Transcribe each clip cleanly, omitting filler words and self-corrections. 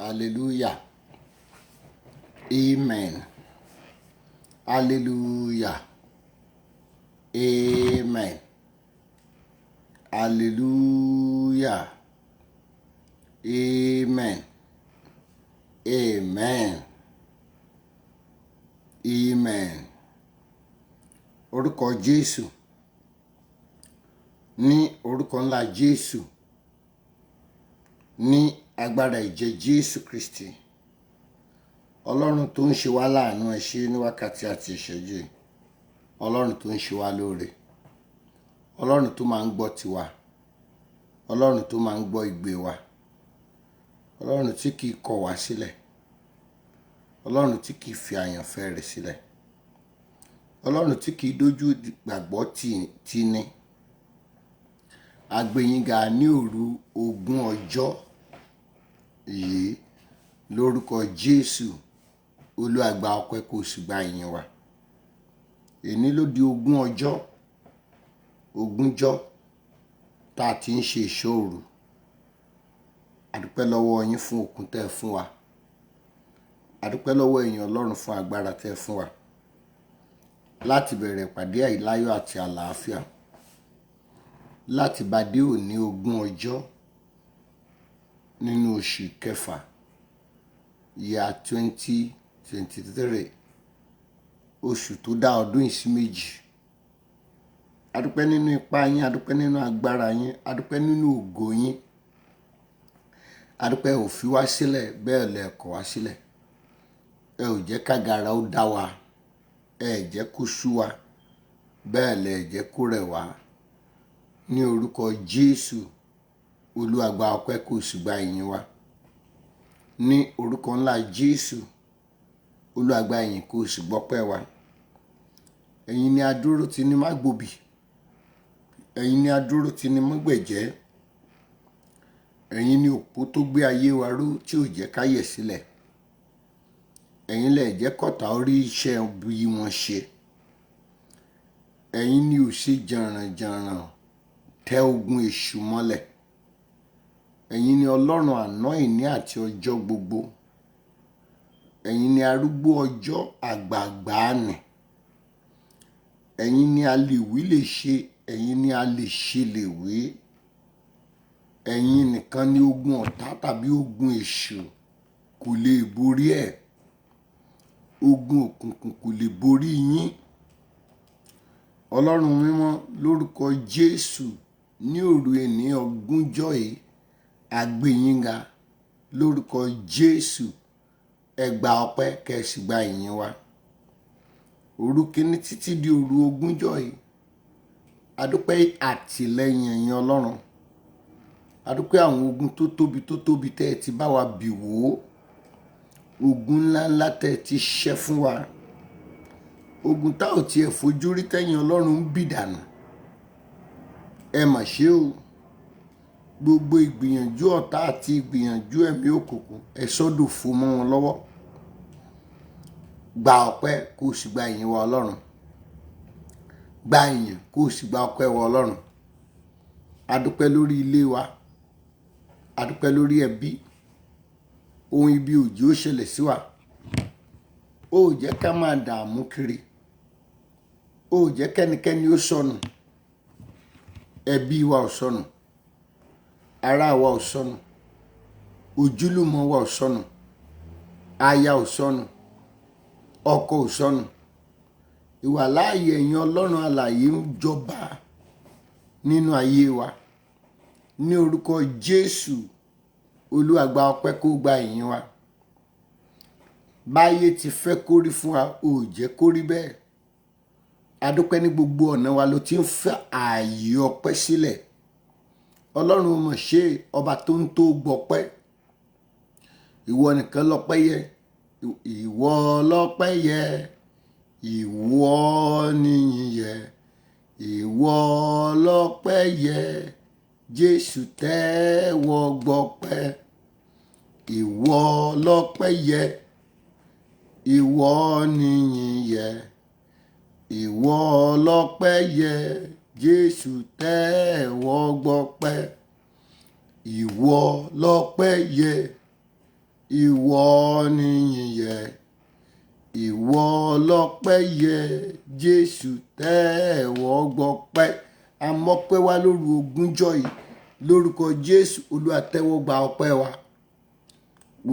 Hallelujah. Amen. Hallelujah. Amen. Hallelujah. Amen. Amen. Amen. Orúkọ Jésù. Ní orúkọ ńlá Jésù. Ní agbára ìjẹ Jésù Kristi. Ọlọ́run tó ń ṣe wá láàánú ẹ ṣé ní wákàtí àti ìṣẹ́jú yìí. Ọlọ́run tó ń ṣe wá lóore. Ọlọ́run tó máa ń gbọ́ tiwa. Ọlọ́run tó máa ń gbọ́ igbe wa. Ọlọ́run tí kìí kọ̀ wá sílẹ̀. Ọlọ́run tí kìí fi àyànfẹ́ rẹ̀ sílẹ̀. Ọlọ́run tí kìí dójú ìgbàgbọ́ tì ní. A gbé yín ga ní òru ogún ọjọ́ yìí lórúkọ Jésù. Olúwa gba ọpẹ́ kó sì gba ìyìn wa. Èní ló di ogún ọjọ́, ogúnjọ́ tá a ti ń ṣe ìṣọ́òru. A dúpẹ́ lọ́wọ́ yín fún okun tẹ́ ẹ fún wa. A dúpẹ́ lọ́wọ́ èèyàn Ọlọ́run fún agbára tẹ́ ẹ fún wa. Láti bẹ̀rẹ̀ ìpàdé yìí láyọ̀ àti àlàáfíà. Láti bá dé òní ogún ọjọ́ nínú oṣù kẹfà year 2023, oṣù tó dá ọdún ìsí méjì. A dúpẹ́ nínú ipá yín, a dúpẹ́ nínú agbára yín, a dúpẹ́ nínú ògo yín. A dúpẹ́ ò fi wá sílẹ̀, bẹ́ẹ̀ lẹ kọ̀ wá sílẹ̀. Ẹ ò jẹ́ kágara ó dá wa, ẹ jẹ́ kó sú wa, bẹ́ẹ̀ lẹ jẹ́ kó rẹ̀ wá. Ní orúkọ Jésù, Olúwa gba ọpẹ́ kó sì gba ìyìn wa. Ní orúkọ ńlá Jésù, Olúwa gba ìyìn kó sì gbọ́pẹ́ wa. Ẹ̀yin ni adúró tì ní má gbòbì. Ẹ̀yin ni adúró tì ní má gbẹ̀jẹ́. Ẹ̀yin ni òpó tó gbé ayé wa ró tí ò jẹ́ ká yẹ̀ sílẹ̀. Ẹ̀yin lẹ jẹ́ kọ́tà orí iṣẹ́ bí wọ́n ṣe. Ẹ̀yin ni ò ṣe jàǹrànjàǹràn tẹ ogun èṣù mọ́lẹ̀. Ẹ̀yin ni Ọlọ́run àná ìní àti ọjọ́ gbogbo. Ẹ̀yin ni arúgbó ọjọ́ àgbààgbà nì. Ẹ̀yin ni a lè wí lè ṣe, ẹ̀yin ni a lè ṣe lè wí. Ẹ̀yin nìkan ni ogun ọ̀tá tàbí ogun èṣù kò lè borí ẹ̀. Ogun òkùnkùn kò lè borí yín. Ọlọ́run mímọ́ lórúkọ Jésù ní òru ẹni ogúnjọ́ yìí a gbé yín ga lórúkọ Jésù. Ẹ gba ọpẹ́ kẹ́ sì gba ìyìn wa. Òru kìíní títí di òru ogúnjọ́ yìí a dúpẹ́ àtìlẹ́yìn ẹ̀yin Ọlọ́run. A dúpẹ́ àwọn ogun tó tóbi tẹ́ ẹ ti bá wa bì wò. Ogun ńláńlá tẹ́ ẹ ti ṣẹ́ fún wa. Ogun tá ò tiẹ̀ fojú rí tẹ́yin Ọlọ́run ń bì dànù. Ẹ mà ṣe o. Gbogbo ìgbìyànjú ọ̀tá àti ìgbìyànjú ẹ̀mí òkùnkùn ẹ sọ́dọ̀ fò mọ́ wọn lọ́wọ́. Gba ọpẹ́ kó sì gba ìyìn wa Ọlọ́run. Gba ìyìn kó sì gba ọpẹ́ wa Ọlọ́run. A dúpẹ́ lórí ilé wa. A dúpẹ́ lórí ẹbí. Ohun ibi òjì ó ṣẹlẹ̀ sí wa. Ó jẹ́ ká máa dààmú kiri. Ó jẹ́ kẹ́nikẹ́ni ó sọnù. Ẹbí wa ò sọnù. Ará wa ò sọnù. Ojúlùmọ̀ wa ò sọnù. Aya ò sọnù. Ọkọ ò sọnù. Ìwàláàyè ẹ̀yin Ọlọ́run alààyè ń jọba nínú ayé wa. Ní orúkọ Jésù, Olúwa gba ọpẹ́ kó gba ìyìn wa. Báyé ti fẹ́ kórí fún wa, ò jẹ́ kórí bẹ́ẹ̀. A dúpẹ́ ní gbogbo ọ̀nà wa ló ti ń fẹ́ ààyè ọpẹ́ sílẹ̀. Ọlọ́run mọ̀ ṣe ọba tó ń tó gbọpẹ́. Ìwọ nìkan lọ́pẹ́ yẹ. Ìwọ lọ́pẹ́ yẹ. Ìwọ níyìn yẹ. Ìwọ lọ́pẹ́ yẹ. Jésù tẹ́wọ́ gbọpẹ́. Ìwọ lọ́pẹ́ yẹ. Ìwọ níyìn yẹ. Ìwọ lọ́pẹ́ yẹ. Jésù tẹ́wọ́ gbọpẹ́. Ìwọ lọ́pẹ́ yẹ. ìwọ nìyìn yẹ, ìwọ lọ́pẹ́ yẹ, Jésù tẹ́wọ́ gbọpẹ́. Amọ́pẹ́ wá lóru ogúnjọ́ yìí lórúkọ Jésù. Olúwa tẹ́wọ́ gba ọpẹ́ wa.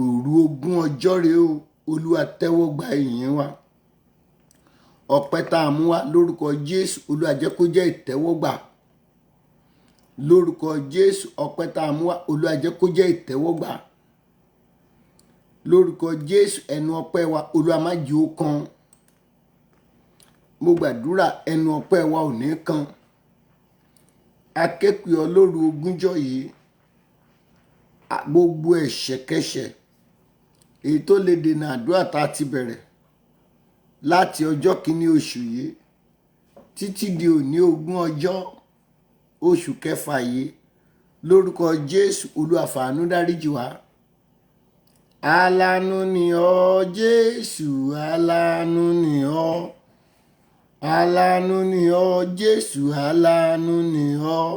Òru ogún ọjọ́ rèé o, Olúwa tẹ́wọ́ gba ìyìn wa. Ọpẹ́ tá a mú wá lórúkọ Jésù, Olúwa jẹ́ kó jẹ́ ìtẹ́wọ́gbà. Lórúkọ Jésù, ọpẹ́ tá a mú wá, Olúwa jẹ́ kó jẹ́ ìtẹ́wọ́gbà. Lórúkọ Jésù, ẹnu ọpẹ́ wa, Olúwa má jẹ́ ó kan. Mo gbàdúrà ẹnu ọpẹ́ wa ò ní kan. A ké pè ọ́ lóru ogúnjọ́ yìí. Gbogbo ẹ̀ṣẹ̀kẹ́ṣẹ̀ èyí tó lè dènà àdúrà tá a ti bẹ̀rẹ̀ láti ọjọ́ kìíní oṣù yìí títí di òní ogún ọjọ́ oṣù kẹfà yìí, lórúkọ Jésù, Olúwa fàánú dáríjì wá. Aláàánú ni ọ́ Jésù, aláàánú ni ọ́. Aláàánú ni ọ́ Jésù, aláàánú ni ọ́.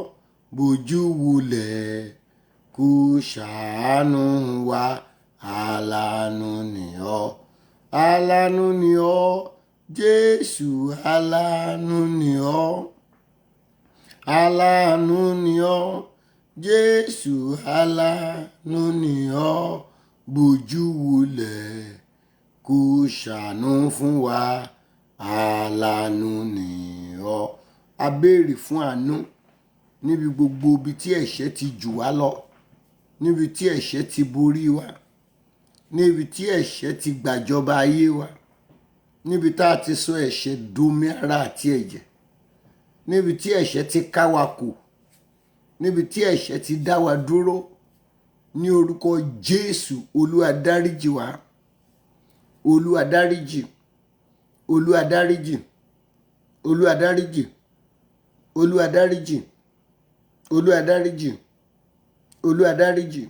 Bójú wulẹ̀ kó ṣàánú wa. Aláàánú ni ọ́. Aláàánú ni ọ́ Jésù, aláàánú ni ọ́. Aláàánú ni ọ́ Jésù, aláàánú ni ọ́. Bójú wulẹ̀ kó ṣàánú fún wa. Aláàánú ni ọ́. A béèrè fún àánú níbi gbogbo ibi tí ẹ̀ṣẹ̀ ti jù wá lọ, níbi tí ẹ̀ṣẹ̀ ti borí wa, níbi tí ẹ̀ṣẹ̀ ti gbàjọba ayé wa, níbi tá a ti sọ ẹ̀ṣẹ̀ domi ara àti ẹ̀jẹ̀, níbi tí ẹ̀ṣẹ̀ ti ká wa kù, níbi tí ẹ̀ṣẹ̀ ti dá wa dúró. Ní orúkọ Jésù, Olúwa dáríjì wá. Olúwa dáríjì. Olúwa dáríjì. Olúwa dáríjì. Olúwa dáríjì. Olúwa dáríjì. Olúwa dáríjì.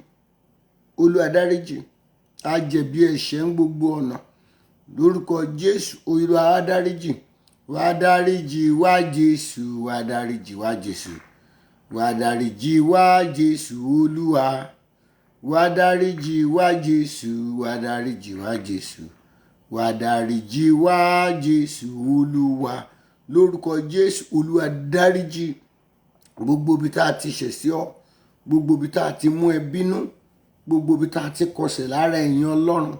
Olúwa dáríjì. A jẹ̀bi ẹ̀ṣẹ̀ ń gbogbo ọ̀nà. Lórúkọ Jésù, Olúwa wá dáríjì. Wá dáríjì wá Jésù, wá dáríjì wá Jésù. Wá dáríjì wá Jésù Olúwa. Wá dáríjì wá Jésù, wá dáríjì wá Jésù. Wá dáríjì wá Jésù Olúwa. Lórúkọ Jésù, Olúwa dáríjì gbogbo ibi tá a ti ṣẹ̀ sí ọ, gbogbo ibi tá a ti mú ẹ bínú, gbogbo ibi tá a ti kọsẹ̀ lára ẹ̀yin Ọlọ́run,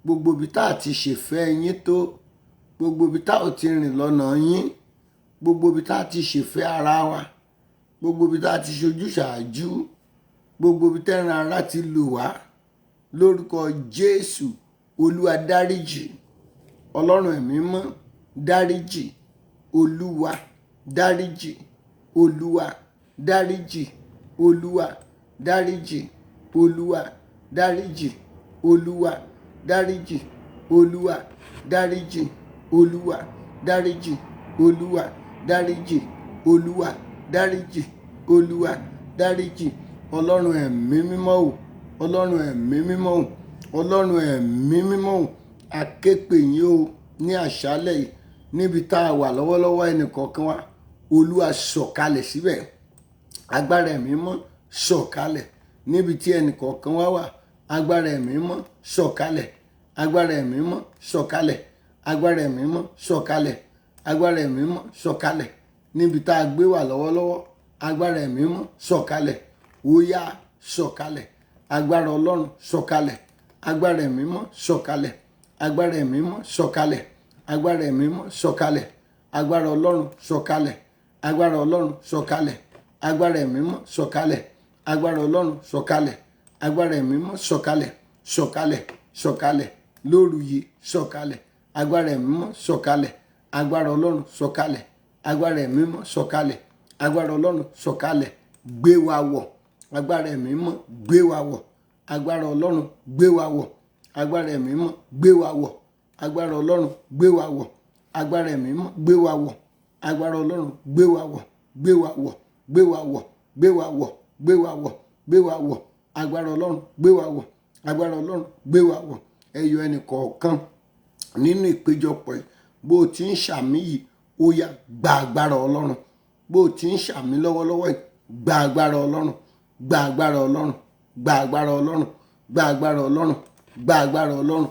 gbogbo ibi tá a ti ṣèfẹ́ yín tó, gbogbo ibi tá a ti rìn lọ́nà yín, gbogbo ibi tá a ti ṣèfẹ́ ara wa, gbogbo ibi tá a ti ṣojú ṣàájú, gbogbo ibi tẹ́ran ara ti lò wá. Lórúkọ Jésù, Olúwa dáríjì. Ọlọ́run ẹ̀mí mọ́ dáríjì. Olúwa dáríjì. Olúwa dáríjì. Olúwa dáríjì. Olúwa dáríjì. Olúwa dáríjì. Olúwa dáríjì. Olúwa dáríjì. Olúwa dáríjì. Olúwa dáríjì. Olúwa dáríjì. Ọlọ́run ẹ̀mí mímọ́ o. Ọlọ́run ẹ̀mí mímọ́ o. Ọlọ́run ẹ̀mí mímọ́ o. A ké pè yín o ní àṣálẹ̀ yìí níbi tá a wà lọ́wọ́lọ́wọ́ ẹnìkọ̀ọ̀kan wa. Olúwa sọ̀kalẹ̀ síbẹ̀. Agbára ẹ̀mí mọ́ sọ̀kalẹ̀ níbi tí ẹnìkọ̀ọ̀kan wa wà. Agbára ẹ̀mí mọ́ sọ̀kalẹ̀. Agbára ẹ̀mí mọ́ sọ̀kalẹ̀. Agbára ẹ̀mí mọ́ sọ̀kalẹ̀. Agbára ẹ̀mí mọ́ sọ̀kalẹ̀ níbi tá a gbé wà lọ́wọ́lọ́wọ́. Agbára ẹ̀mí mọ́ sọ̀kalẹ̀. Ó yá sọ̀kalẹ̀. Agbára Ọlọ́run sọ̀kalẹ̀. Agbára ẹ̀mí mọ́ sọ̀kalẹ̀. Agbára ẹ̀mí mọ́ sọ̀kalẹ̀. Agbára ẹ̀mí mọ́ sọ̀kalẹ̀. Agbára Ọlọ́run sọ̀kalẹ̀. Agbára Ọlọ́run sọ̀kalẹ̀. Agbára ẹ̀mí mọ́ sọ̀kalẹ̀. Agbára Ọlọ́run sọ̀kalẹ̀. Agbára ẹ̀mí mọ́ sọ̀kalẹ̀. Sọ̀kalẹ̀. Sọ̀kalẹ̀ lóru yìí sọ̀kalẹ̀. Agbára ẹ̀mí mọ́ sọ̀kalẹ̀. Agbára Ọlọ́run sọ̀kalẹ̀. Agbára ẹ̀mí mọ́ sọ̀kalẹ̀. Agbára Ọlọ́run sọ̀kalẹ̀. Gbé wa wọ̀. Agbára ẹ̀mí mọ́ gbé wa wọ̀. Agbára Ọlọ́run gbé wa wọ̀. Agbára ẹ̀mí mọ́ gbé wa wọ̀. Agbára Ọlọ́run gbé wa wọ̀. Agbára ẹ̀mí mọ́ gbé wa wọ̀. Agbára Ọlọ́run gbé wa wọ̀. Gbé wa wọ̀. Gbé wa wọ̀. Gbé wa wọ̀. Gbé wa wọ̀. Gbé wa wọ̀. Agbára Ọlọ́run gbé wa wọ̀. Agbára Ọlọ́run gbé wa wọ̀. Ẹyọ ẹnì kọ̀ọ̀kan nínú ìpéjọpọ̀ yìí bó o ti ń ṣàmì yìí, ó yá gba agbára Ọlọ́run. Bó o ti ń ṣàmì lọ́wọ́lọ́wọ́ yìí, gba agbára Ọlọ́run. Gba agbára Ọlọ́run. Gba agbára Ọlọ́run. Gba agbára Ọlọ́run. gba agbára ọlọ́run,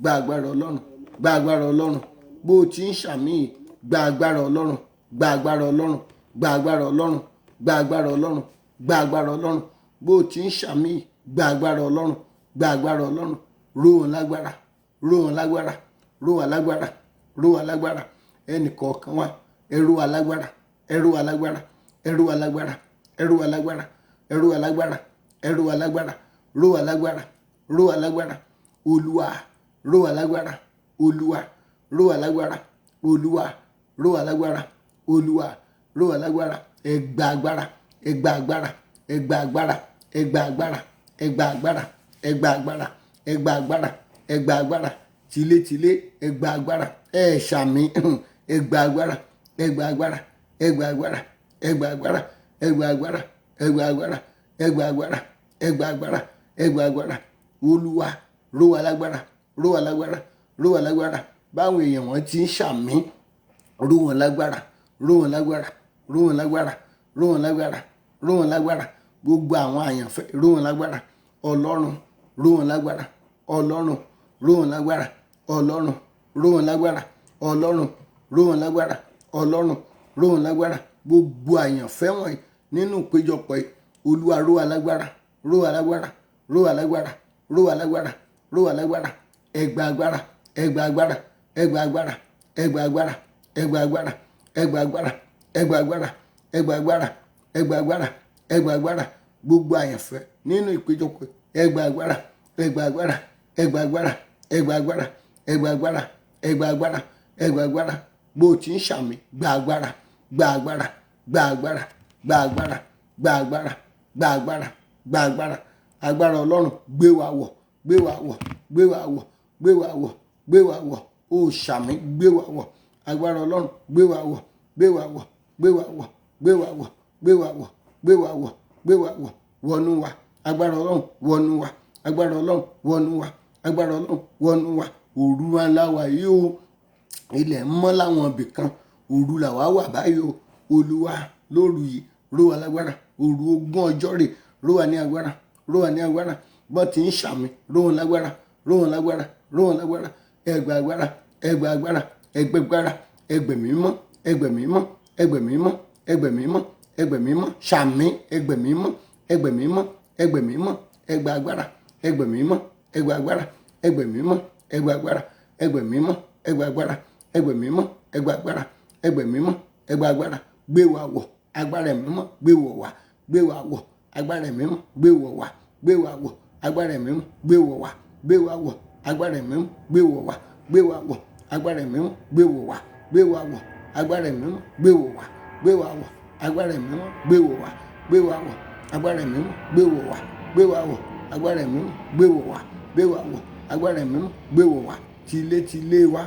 gba agbára ọlọ́run, gba agbára ọlọ́run. Bó o ti ń ṣàmì yìí, gba agbára ọlọ́run, gba agbára ọlọ́run, gba agbára ọlọ́run, gba agbára ọlọ́run, gba agbára ọlọ́run. Bó o ti ń ṣàmì yìí, gba agbára ọlọ́run, gba agbára ọlọ́run. Ró wọn lágbára, ró wọn lágbára, ró wa lágbára, ró wa lágbára. Ẹnì kọ̀ọ̀kan wa, ẹ ró wa lágbára, ẹ ró wa lágbára, ẹ ró wa lágbára, ẹ ró wa lágbára, ẹ ró wa lágbára, ẹ ró wa lágbára, ró wa lágbára, ró wa lágbára. Olúwa, ró wa lágbára, Olúwa, ró wa lágbára, Olúwa, ró wa lágbára, Olúwa, ró wa lágbára. Ẹ gba agbára, ẹ gba agbára, ẹ gba agbára, ẹ gba agbára, ẹ gba agbára, ẹ gba agbára, ẹ gba agbára, ẹ gba agbára. Tilétilé, ẹ gba agbára. Ẹ ṣàmì, ẹ gba agbára, ẹ gba agbára, ẹ gba agbára, ẹ gba agbára, ẹ gba agbára, ẹ gba agbára, ẹ gba agbára, ẹ gba agbára, ẹ gba agbára. Olúwa, ró wa lágbára, ró wa lágbára, ró wa lágbára. Báwọn èèyàn wọn ti ń ṣàmì, ró wọn lágbára, ró wọn lágbára, ró wọn lágbára, ró wọn lágbára, ró wọn lágbára. Gbogbo àwọn àyànfẹ́, ró wọn lágbára. Ọlọ́run, ró wọn lágbára. Ọlọ́run, ró wọn lágbára. Ọlọ́run, ró wọn lágbára. Ọlọ́run, ró wọn lágbára. Ọlọ́run, ró wọn lágbára. Gbogbo àyànfẹ́ wọ̀nyí nínú ìpéjọpọ̀ yìí, Olúwa ró wa lágbára, ró wa lágbára, ró wa lágbára, ró wa lágbára, ró wa lágbára. Ẹ gba agbára, ẹ gba agbára, ẹ gba agbára, ẹ gba agbára, ẹ gba agbára, ẹ gba agbára, ẹ gba agbára, ẹ gba agbára, ẹ gba agbára, ẹ gba agbára. Gbogbo àyànfẹ́ nínú ìpéjọpọ̀, ẹ gba agbára, ẹ gba agbára, ẹ gba agbára, ẹ gba agbára, ẹ gba agbára, ẹ gba agbára, ẹ gba agbára. Bó o ti ń ṣàmì, gba agbára, gba agbára, gba agbára, gba agbára, gba agbára, gba agbára, gba agbára. Agbára ọlọ́run gbé wa wọ̀, gbé wa wọ̀, gbé wa wọ̀, gbé wa wọ̀, gbé wa wọ̀. O ṣàmì, gbé wa wọ̀. Agbára ọlọ́run gbé wa wọ̀, gbé wa wọ̀, gbé wa wọ̀, gbé wa wọ̀, gbé wa wọ̀, gbé wa wọ̀, gbé wa wọ̀. Wọnú wa. Agbára ọlọ́run wọnú wa. Agbára ọlọ́run wọnú wa. Agbára ọlọ́run wọnú wa. Òru wa láwa yìí o. Ilẹ̀ mọ́ láwọn ibì kan. Òru làwa wà báyìí o. Olúwa, lóru yìí, ró wa lágbára. Òru ogún ọjọ́ rè, ró wa ní agbára, ró wa ní agbára. Bọ́n ti ń ṣàmì, ró wọn lágbára, ró wọn lágbára, ró wọn lágbára. Ẹ gba agbára, ẹ gba agbára, ẹ gbẹ agbára, ẹ gbẹ̀mí mọ́, ẹ gbẹ̀mí mọ́, ẹ gbẹ̀mí mọ́, ẹ gbẹ̀mí mọ́, ẹ gbẹ̀mí mọ́. Ṣàmì, ẹ gbẹ̀mí mọ́, ẹ gbẹ̀mí mọ́, ẹ gbẹ̀mí mọ́. Ẹ gba agbára, ẹ gbẹ̀mí mọ́, ẹ gba agbára, ẹ gbẹ̀mí mọ́, ẹ gba agbára, ẹ gbẹ̀mí mọ́, ẹ gba agbára, ẹ gbẹ̀mí mọ́, ẹ gba agbára, ẹ gbẹ̀mí mọ́, ẹ gba agbára. Gbé wa wọ̀, agbára ẹ̀mí mọ́, gbé wọ̀ wá, gbé wa wọ̀, agbára ẹ̀mí mọ́, gbé wọ̀ wá, gbé wa wọ̀, agbára ẹ̀mí mọ́, gbé wọ̀ wá, gbé wa wọ̀, agbára ẹ̀mí mọ́, gbé wọ̀ wá, gbé wa wọ̀, agbára ẹ̀mí mọ́, gbé wọ̀ wá, gbé wa wọ̀, agbára ẹ̀mí mọ́, gbé wọ̀ wá, gbé wa wọ̀, agbára ẹ̀mí mọ́, gbé wọ̀ wá, gbé wa wọ̀, agbára ẹ̀mí mọ́, gbé wọ̀ wá, gbé wa wọ̀, agbára ẹ̀mí mọ́, gbé wọ̀ wá, gbé wa wọ̀, agbára ẹ̀mí mọ́, gbé wọ̀ wá. Tilétilé wa,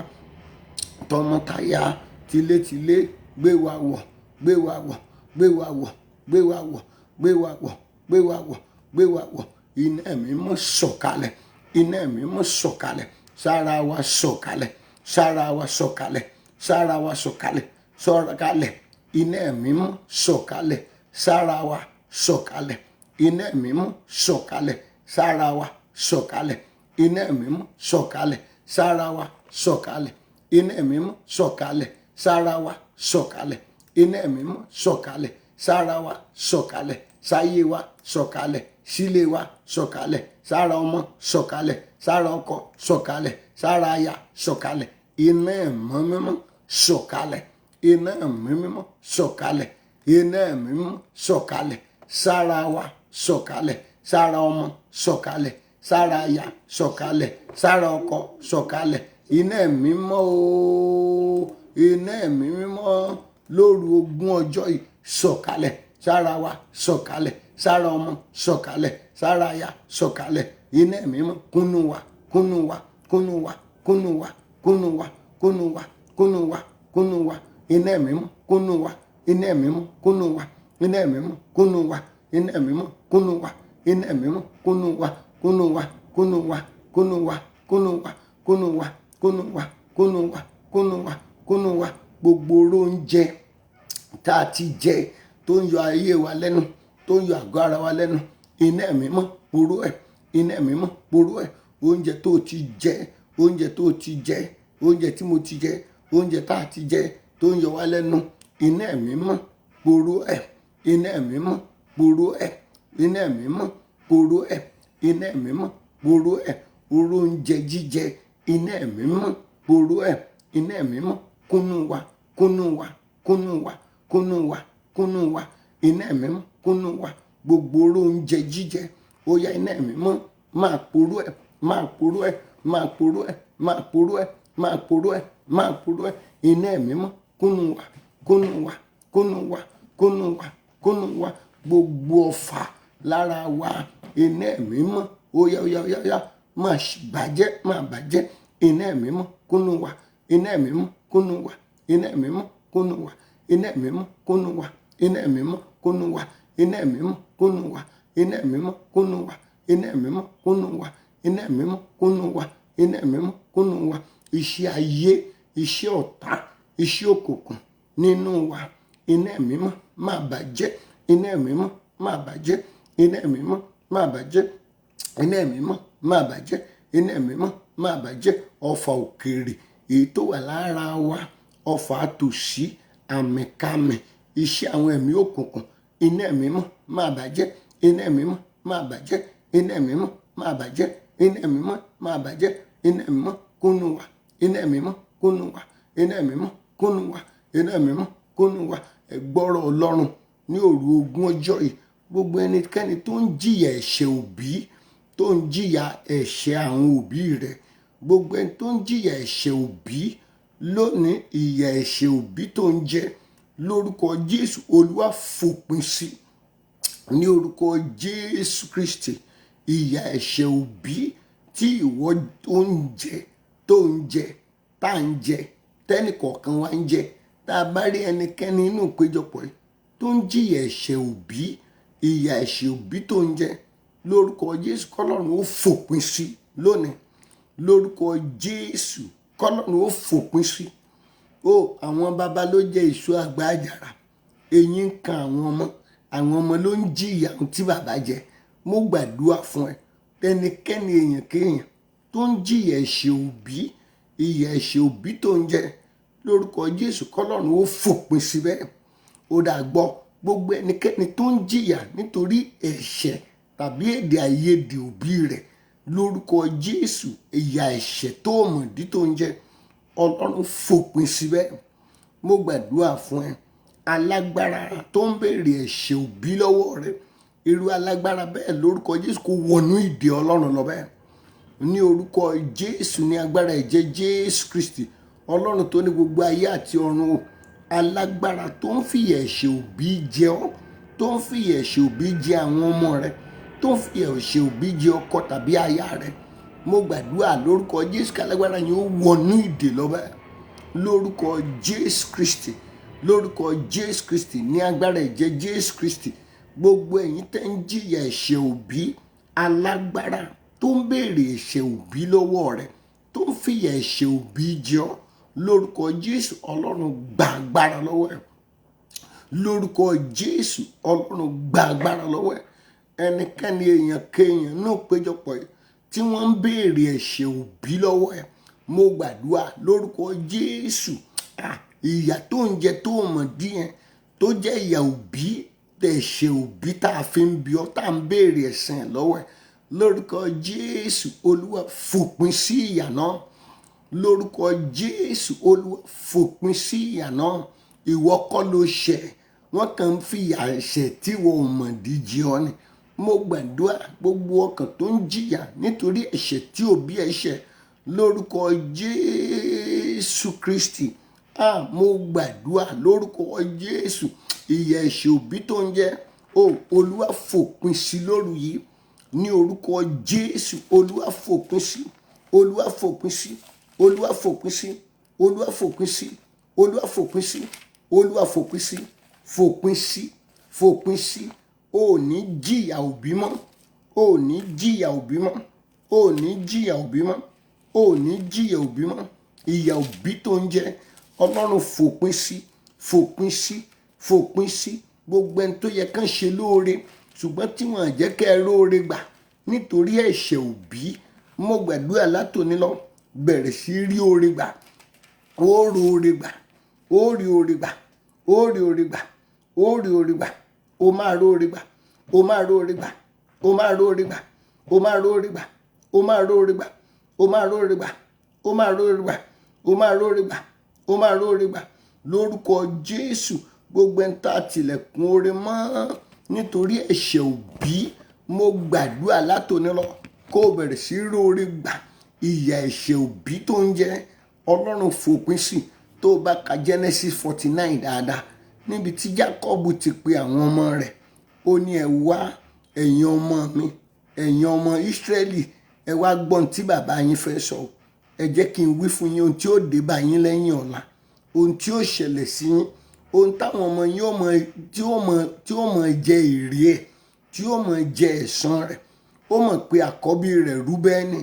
tọmọtaya, tilétilé, gbé wa wọ̀, gbé wa wọ̀, gbé wa wọ̀, gbé wa wọ̀, gbé wa wọ̀, gbé wa wọ̀, gbé wa wọ̀. Iná ẹ̀mí mọ́ sọ̀kalẹ̀, iná ẹ̀mí mọ́ sọ̀kalẹ̀, sára wa sọ̀kalẹ̀, sára wa sọ̀kalẹ̀, sára wa sọ̀kalẹ̀, sọ̀kalẹ̀. Iná ẹ̀mí mọ́ sọ̀kalẹ̀, sára wa sọ̀kalẹ̀. Iná ẹ̀mí mọ́ sọ̀kalẹ̀, sára wa sọ̀kalẹ̀. Iná ẹ̀mí mọ́ sọ̀kalẹ̀, sára wa sọ̀kalẹ̀. Iná ẹ̀mí mọ́ sọ̀kalẹ̀, sára wa sọ̀kalẹ̀. Iná ẹ̀mí mọ́ sọ̀kalẹ̀, sára wa sọ̀kalẹ̀. Sáyé wa sọ̀kalẹ̀, sílé wa sọ̀kalẹ̀, sára ọmọ sọ̀kalẹ̀, sára ọkọ sọ̀kalẹ̀, sára aya sọ̀kalẹ̀. Iná ẹ̀mí mímọ́ sọ̀kalẹ̀, iná ẹ̀mí mímọ́ sọ̀kalẹ̀, iná ẹ̀mí mímọ́ sọ̀kalẹ̀, sára wa sọ̀kalẹ̀, sára ọmọ sọ̀kalẹ̀, sára aya sọ̀kalẹ̀, sára ọkọ sọ̀kalẹ̀. Iná ẹ̀mí mímọ́ o, iná ẹ̀mí mímọ́ lóru ogún ọjọ́ yìí sọ̀kalẹ̀, sára wa sọ̀kalẹ̀, sára ọmọ sọ̀kalẹ̀, sára aya sọ̀kalẹ̀. Iná ẹ̀mí mímọ́ kúnnú wa, kúnnú wa, kúnnú wa, kúnnú wa, kúnnú wa, kúnnú wa, kúnnú wa, kúnnú wa. Iná ẹ̀mí mímọ́ kúnnú wa, iná ẹ̀mí mímọ́ kúnnú wa, iná ẹ̀mí mímọ́ kúnnú wa, iná ẹ̀mí mímọ́ kúnnú wa, iná ẹ̀mí mímọ́ kúnnú wa, kúnnú wa, kúnnú wa, kúnnú wa, kúnnú wa, kúnnú wa, kúnnú wa, kúnnú wa, kúnnú wa, kúnnú wa. Gbogbo oúnjẹ tá a ti jẹ tó ń yọ ayé wa lẹ́nu, tó ń yọ àgọ́ ara wa lẹ́nu, iná ẹ̀mí mímọ́ poró ẹ̀, iná ẹ̀mí mímọ́ poró ẹ̀. oúnjẹ tó ti jẹ, oúnjẹ tó ti jẹ, oúnjẹ tí mo ti jẹ, oúnjẹ tá a ti jẹ tó ń yọ wá lẹ́nu, iná ẹ̀mí mọ́ poró ẹ̀, iná ẹ̀mí mọ́ poró ẹ̀, iná ẹ̀mí mọ́ poró ẹ̀, iná ẹ̀mí mọ́ poró ẹ̀, oró oúnjẹ jíjẹ, iná ẹ̀mí mọ́ poró ẹ̀, iná ẹ̀mí mọ́ kúnnú wa, kúnnú wa, kúnnú wa, kúnnú wa, kúnnú wa, iná ẹ̀mí mọ́ kúnnú wa, gbogbo oró oúnjẹ jíjẹ, ó yá iná ẹ̀mí mọ́ máa poró ẹ̀, máa poró ẹ̀, máa poró ẹ̀, máa poró ẹ̀, máa poró ẹ̀, máa poró ẹ̀, iná ẹ̀mí mọ́ kúnnú wa, kúnnú wa, kúnnú wa, kúnnú wa, kúnnú wa, gbogbo ọfà lára wa, iná ẹ̀mí mọ́ ó yá ó yá ó yá ó yá máa bàjẹ́, máa bàjẹ́, iná ẹ̀mí mọ́ kúnnú wa, iná ẹ̀mí mọ́ kúnnú wa, iná ẹ̀mí mọ́ kúnnú wa, iná ẹ̀mí mọ́ kúnnú wa, iná ẹ̀mí mọ́ kúnnú wa, iná ẹ̀mí mọ́ kúnnú wa, iná ẹ̀mí mọ́ kúnnú wa, iná ẹ̀mí mọ́ kúnnú wa, iná ẹ̀mí mọ́ kúnnú wa, iná ẹ̀mí mọ́ kúnnú wa, iṣẹ́ ayé, iṣẹ́ ọ̀tá, iṣẹ́ òkùnkùn nínú wa, iná ẹ̀mí mọ́ máa bàjẹ́, iná ẹ̀mí mọ́ máa bàjẹ́, iná ẹ̀mí mọ́ máa bàjẹ́, iná ẹ̀mí mọ́ máa bàjẹ́, iná ẹ̀mí mọ́ máa bàjẹ́, ọfà òkèèrè èyí tó wà lára wa, ọfà àtòṣí, àmìkámì, iṣẹ́ àwọn ẹ̀mí òkùnkùn, iná ẹ̀mí mọ́ máa bàjẹ́, iná ẹ̀mí mọ́ máa bàjẹ́, iná ẹ̀mí mọ́ máa bàjẹ́, iná ẹ̀mí mọ́ máa bàjẹ́, iná ẹ̀mí mọ́ kúnnú wa, iná ẹ̀mí mọ́ kúnnú wa, iná ẹ̀mí mọ́ kúnnú wa, iná ẹ̀mí mọ́ kúnnú wa. Ẹ gbọ́rọ̀ Ọlọ́run ní òru ogún ọjọ́ yìí, gbogbo ẹnikẹ́ni tó ń jìyà ẹ̀ṣẹ̀ òbí, tó ń jìyà ẹ̀ṣẹ̀ àwọn òbí rẹ̀, gbogbo ẹni tó ń jìyà ẹ̀ṣẹ̀ òbí lónìí, ìyà ẹ̀ṣẹ̀ òbí tó ń jẹ, lórúkọ Jésù Olúwa fòpin sí, ní orúkọ Jésù Kristi, ìyà ẹ̀ṣẹ̀ òbí tí ìwọ tó ń jẹ, tó ń jẹ, tá ń jẹ, tẹ́nìkọ̀ọ̀kan wa ń jẹ, tá a bá rí ẹnikẹ́ni inú ìpéjọpọ̀ yìí tó ń jìyà ẹ̀ṣẹ̀ òbí, ìyà ẹ̀ṣẹ̀ òbí tó ń jẹ, lórúkọ Jésù kọ́lọ́run ó fòpin sí lónìí, lórúkọ Jésù kọ́lọ́run ó fòpin sí. Ó àwọn baba ló jẹ èso àgbà àjàrà, eyín ń kan àwọn ọmọ ló ń jìyà ohun tí bàbá jẹ. Mo gbàdúrà fún ẹ, ẹnikẹ́ni èèyàn kéèyàn tó ń jìyà ẹ̀ṣẹ̀ òbí, ìyà ẹ̀ṣẹ̀ òbí tó ń jẹ, lórúkọ Jésù kọ́lọ́run ó fòpin síbẹ̀. Ó dà gbọ́, gbogbo ẹnikẹ́ni tó ń jìyà nítorí ẹ̀ṣẹ̀ tàbí èdè àìyedè òbí rẹ̀, lórúkọ Jésù ìyà ẹ̀ṣẹ̀ tó mọ̀dí tó ń jẹ, Ọlọ́run fòpin síbẹ̀. Mo gbàdúrà fún ẹ, alágbára tó ń béèrè ẹ̀ṣẹ̀ òbí lọ́wọ́ rẹ, irú alágbára bẹ́ẹ̀ lórúkọ Jésù kó wọnú ìdè Ọlọ́run lọ bẹ́ẹ̀. Ní orúkọ Jésù, ní agbára ẹ̀jẹ̀ Jésù Kristi, Ọlọ́run tó ní gbogbo ayé àti ọ̀run o, alágbára tó ń fìyà ẹ̀ṣẹ̀ òbí jẹ ọ́, tó ń fìyà ẹ̀ṣẹ̀ òbí jẹ àwọn ọmọ rẹ, tó ń fìyà ẹ̀ṣẹ̀ òbí jẹ ọkọ tàbí aya rẹ, mo gbàdúrà lórúkọ Jésù kí alágbára yẹn ó wọnú ìdè lọ bẹ́ẹ̀. Lórúkọ Jésù Kristi, lórúkọ Jésù Kristi, ní agbára ẹ̀jẹ̀ Jésù Kristi, gbogbo ẹ̀yin tẹ́ ń jìyà ẹ̀ṣẹ̀ òbí, alágbára tó ń béèrè ẹ̀ṣẹ̀ òbí lọ́wọ́ rẹ, tó ń fìyà ẹ̀ṣẹ̀ òbí jẹ ọ́, lórúkọ Jésù Ọlọ́run gba agbára lọ́wọ́ ẹ̀, lórúkọ Jésù Ọlọ́run gba agbára lọ́wọ́ ẹ̀. Ẹnikẹ́ni èèyàn kéèyàn náà péjọpọ̀ yìí tí wọ́n ń béèrè ẹ̀ṣẹ̀ òbí lọ́wọ́ ẹ̀, mo gbàdúrà lórúkọ Jésù, ìyà tó ń jẹ tó mọ̀ díẹ̀ tó jẹ́ ìyà òbí, ẹ̀ṣẹ̀ òbí tá a fi ń bí ọ, tá a ń béèrè ẹ̀san ẹ̀ lọ́wọ́ ẹ̀, lórúkọ Jésù Olúwa fòpin sí ìyà náà, lórúkọ Jésù Olúwa fòpin sí ìyà náà. Ìwọ kọ́ ló ṣẹ̀, wọ́n kàn ń fi ìyà ẹ̀ṣẹ̀ tí wọ́n ò mọ̀ dí jẹ ọ́ ni. Mo gbàdúrà gbogbo ọkàn tó ń jìyà nítorí ẹ̀ṣẹ̀ tí òbí ẹ̀ ṣẹ̀, lórúkọ Jésù Kristi, mo gbàdúrà lórúkọ Jésù, ìyà ẹ̀ṣẹ̀ òbí tó ń jẹ, Olúwa fòpin sí lóru yìí, ní orúkọ Jésù. Olúwa fòpin sí, Olúwa fòpin sí, Olúwa fòpin sí, Olúwa fòpin sí, Olúwa fòpin sí, Olúwa fòpin sí, fòpin sí, fòpin sí. Ò ní jìyà òbí mọ́, ò ní jìyà òbí mọ́, ò ní jìyà òbí mọ́, ò ní jìyà òbí mọ́. Ìyà òbí tó ń jẹ, Ọlọ́run fòpin sí, fòpin sí, fòpin sí. Gbogbo ẹni tó yẹ kán ṣe lóore ṣùgbọ́n tí wọ́n jẹ́ kẹ́ ẹ lóore gbà nítorí ẹ̀ṣẹ̀ òbí, mo gbàdúrà látòní lọ bẹ̀rẹ̀ sí rí oore gbà, ó rí oore gbà, ó rí oore gbà, ó rí oore gbà, ó rí oore gbà, ó máa rí oore gbà, ó máa rí oore gbà, ó máa rí oore gbà, ó máa rí oore gbà, ó máa rí oore gbà, ó máa rí oore gbà, ó máa rí oore gbà, ó máa rí oore gbà, ó máa rí oore gbà lórúkọ Jésù. Gbogbo ẹni tá tilẹ̀kùn oore mọ́ nítorí ẹ̀ṣẹ̀ òbí, mo gbàdúrà látòní lọ kó o bẹ̀rẹ̀ sí rí oore gbà. Ìyà ẹ̀ṣẹ̀ òbí tó ń jẹ Ọlọ́run fòpin sí. Tó o bá ka Genesis 49 dáadáa, níbi tí Jacob ti pe àwọn ọmọ rẹ̀, ó ní ẹ wá ẹ̀yin ọmọ mi, ẹ̀yin ọmọ Ísírẹ́lì, ẹ wá gbọ́n tí bàbá yín fẹ́ sọ. Ẹ jẹ́ kí n wí fún yín ohun tí ó dé bá yín lẹ́yìn ọ̀la, ohun tí ó ṣẹlẹ̀ sí yín, ohun táwọn ọmọ yín tí ó mọ jẹ èrè ẹ̀, tí ó mọ jẹ ẹ̀san rẹ̀. Ó mọ̀ pé àkọ́bí rẹ̀ Rúbẹ́nì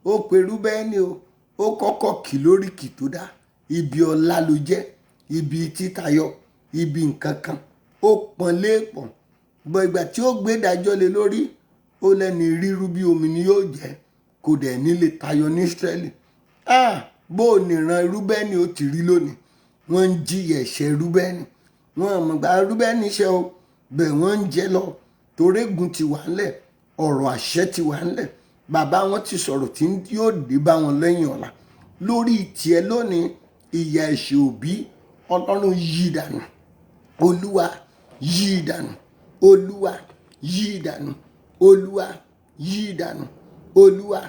ó pe Rúbẹ́nì ó kọ́kọ́ kì lórí kì tó dá. Ibi ọlá ló jẹ́, ibi títayọ, ibi nǹkan kan. Ó pọ́n léèpọ̀n. Bọ̀ ìgbà tí ó gbé ìdájọ́ lé lórí, ó lẹ́ni ríru bí omi ni yóò jẹ́, kò dẹ̀ ní lè tayọ ní Ísírẹ́lì. Bó o nìran Rúbẹ́nì ó ti rí lónìí. Wọ́n ń jìyà ẹ̀ṣẹ̀ Rúbẹ́nì. Wọ́n mọ̀ gba Rúbẹ́nì ṣe o, bẹ̀ wọ́n ń jẹ lọ. Torégùn ti wà ńlẹ̀, ọ̀rọ̀ àṣẹ ti wà ńlẹ̀. Bàbá wọn ti sọ̀rọ̀ tí yóò dé bá wọn lẹ́yìn ọ̀la. Lórí tiẹ̀ lónìí, ìyà ẹ̀ṣẹ̀ òbí, Ọlọ́run yí dànù. Olúwa yí dànù. Olúwa yí dànù. Olúwa yí dànù. Olúwa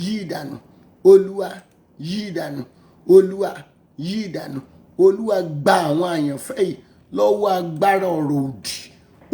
yí dànù. Olúwa yí dànù. Olúwa yí dànù. Olúwa gba àwọn àyànfẹ́ yìí lọ́wọ́ agbára ọ̀rọ̀ òdì.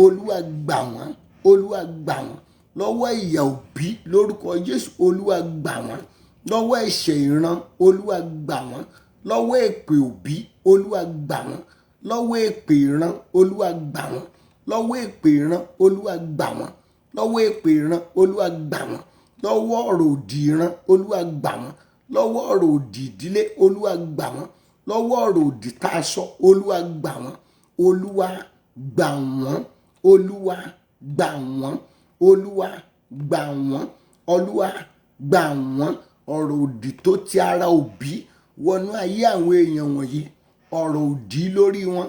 Olúwa gbà wọ́n. Olúwa gbà wọ́n lọ́wọ́ ìyà òbí lórúkọ Jésù. Olúwa gbà wọ́n lọ́wọ́ ẹ̀ṣẹ̀ ìran. Olúwa gbà wọ́n lọ́wọ́ èpè òbí. Olúwa gbà wọ́n lọ́wọ́ èpè ìran. Olúwa gbà wọ́n lọ́wọ́ èpè ìran. Olúwa gbà wọ́n lọ́wọ́ èpè ìran. Olúwa gbà wọ́n lọ́wọ́ ọ̀rọ̀ òdì ìran. Olúwa gbà wọ́n lọ́wọ́ ọ̀rọ̀ òdì ìdílé. Olúwa gbà wọ́n lọ́wọ́ ọ̀rọ̀ òdì tá a sọ. Olúwa gbà wọ́n. Olúwa gbà wọ́n. Olúwa gbà wọ́n. Olúwa gbà wọ́n. Olúwa gbà wọ́n. Ọ̀rọ̀ òdì tó ti ara òbí wọnú ayé àwọn èèyàn wọ̀nyí, ọ̀rọ̀ òdì lórí wọn,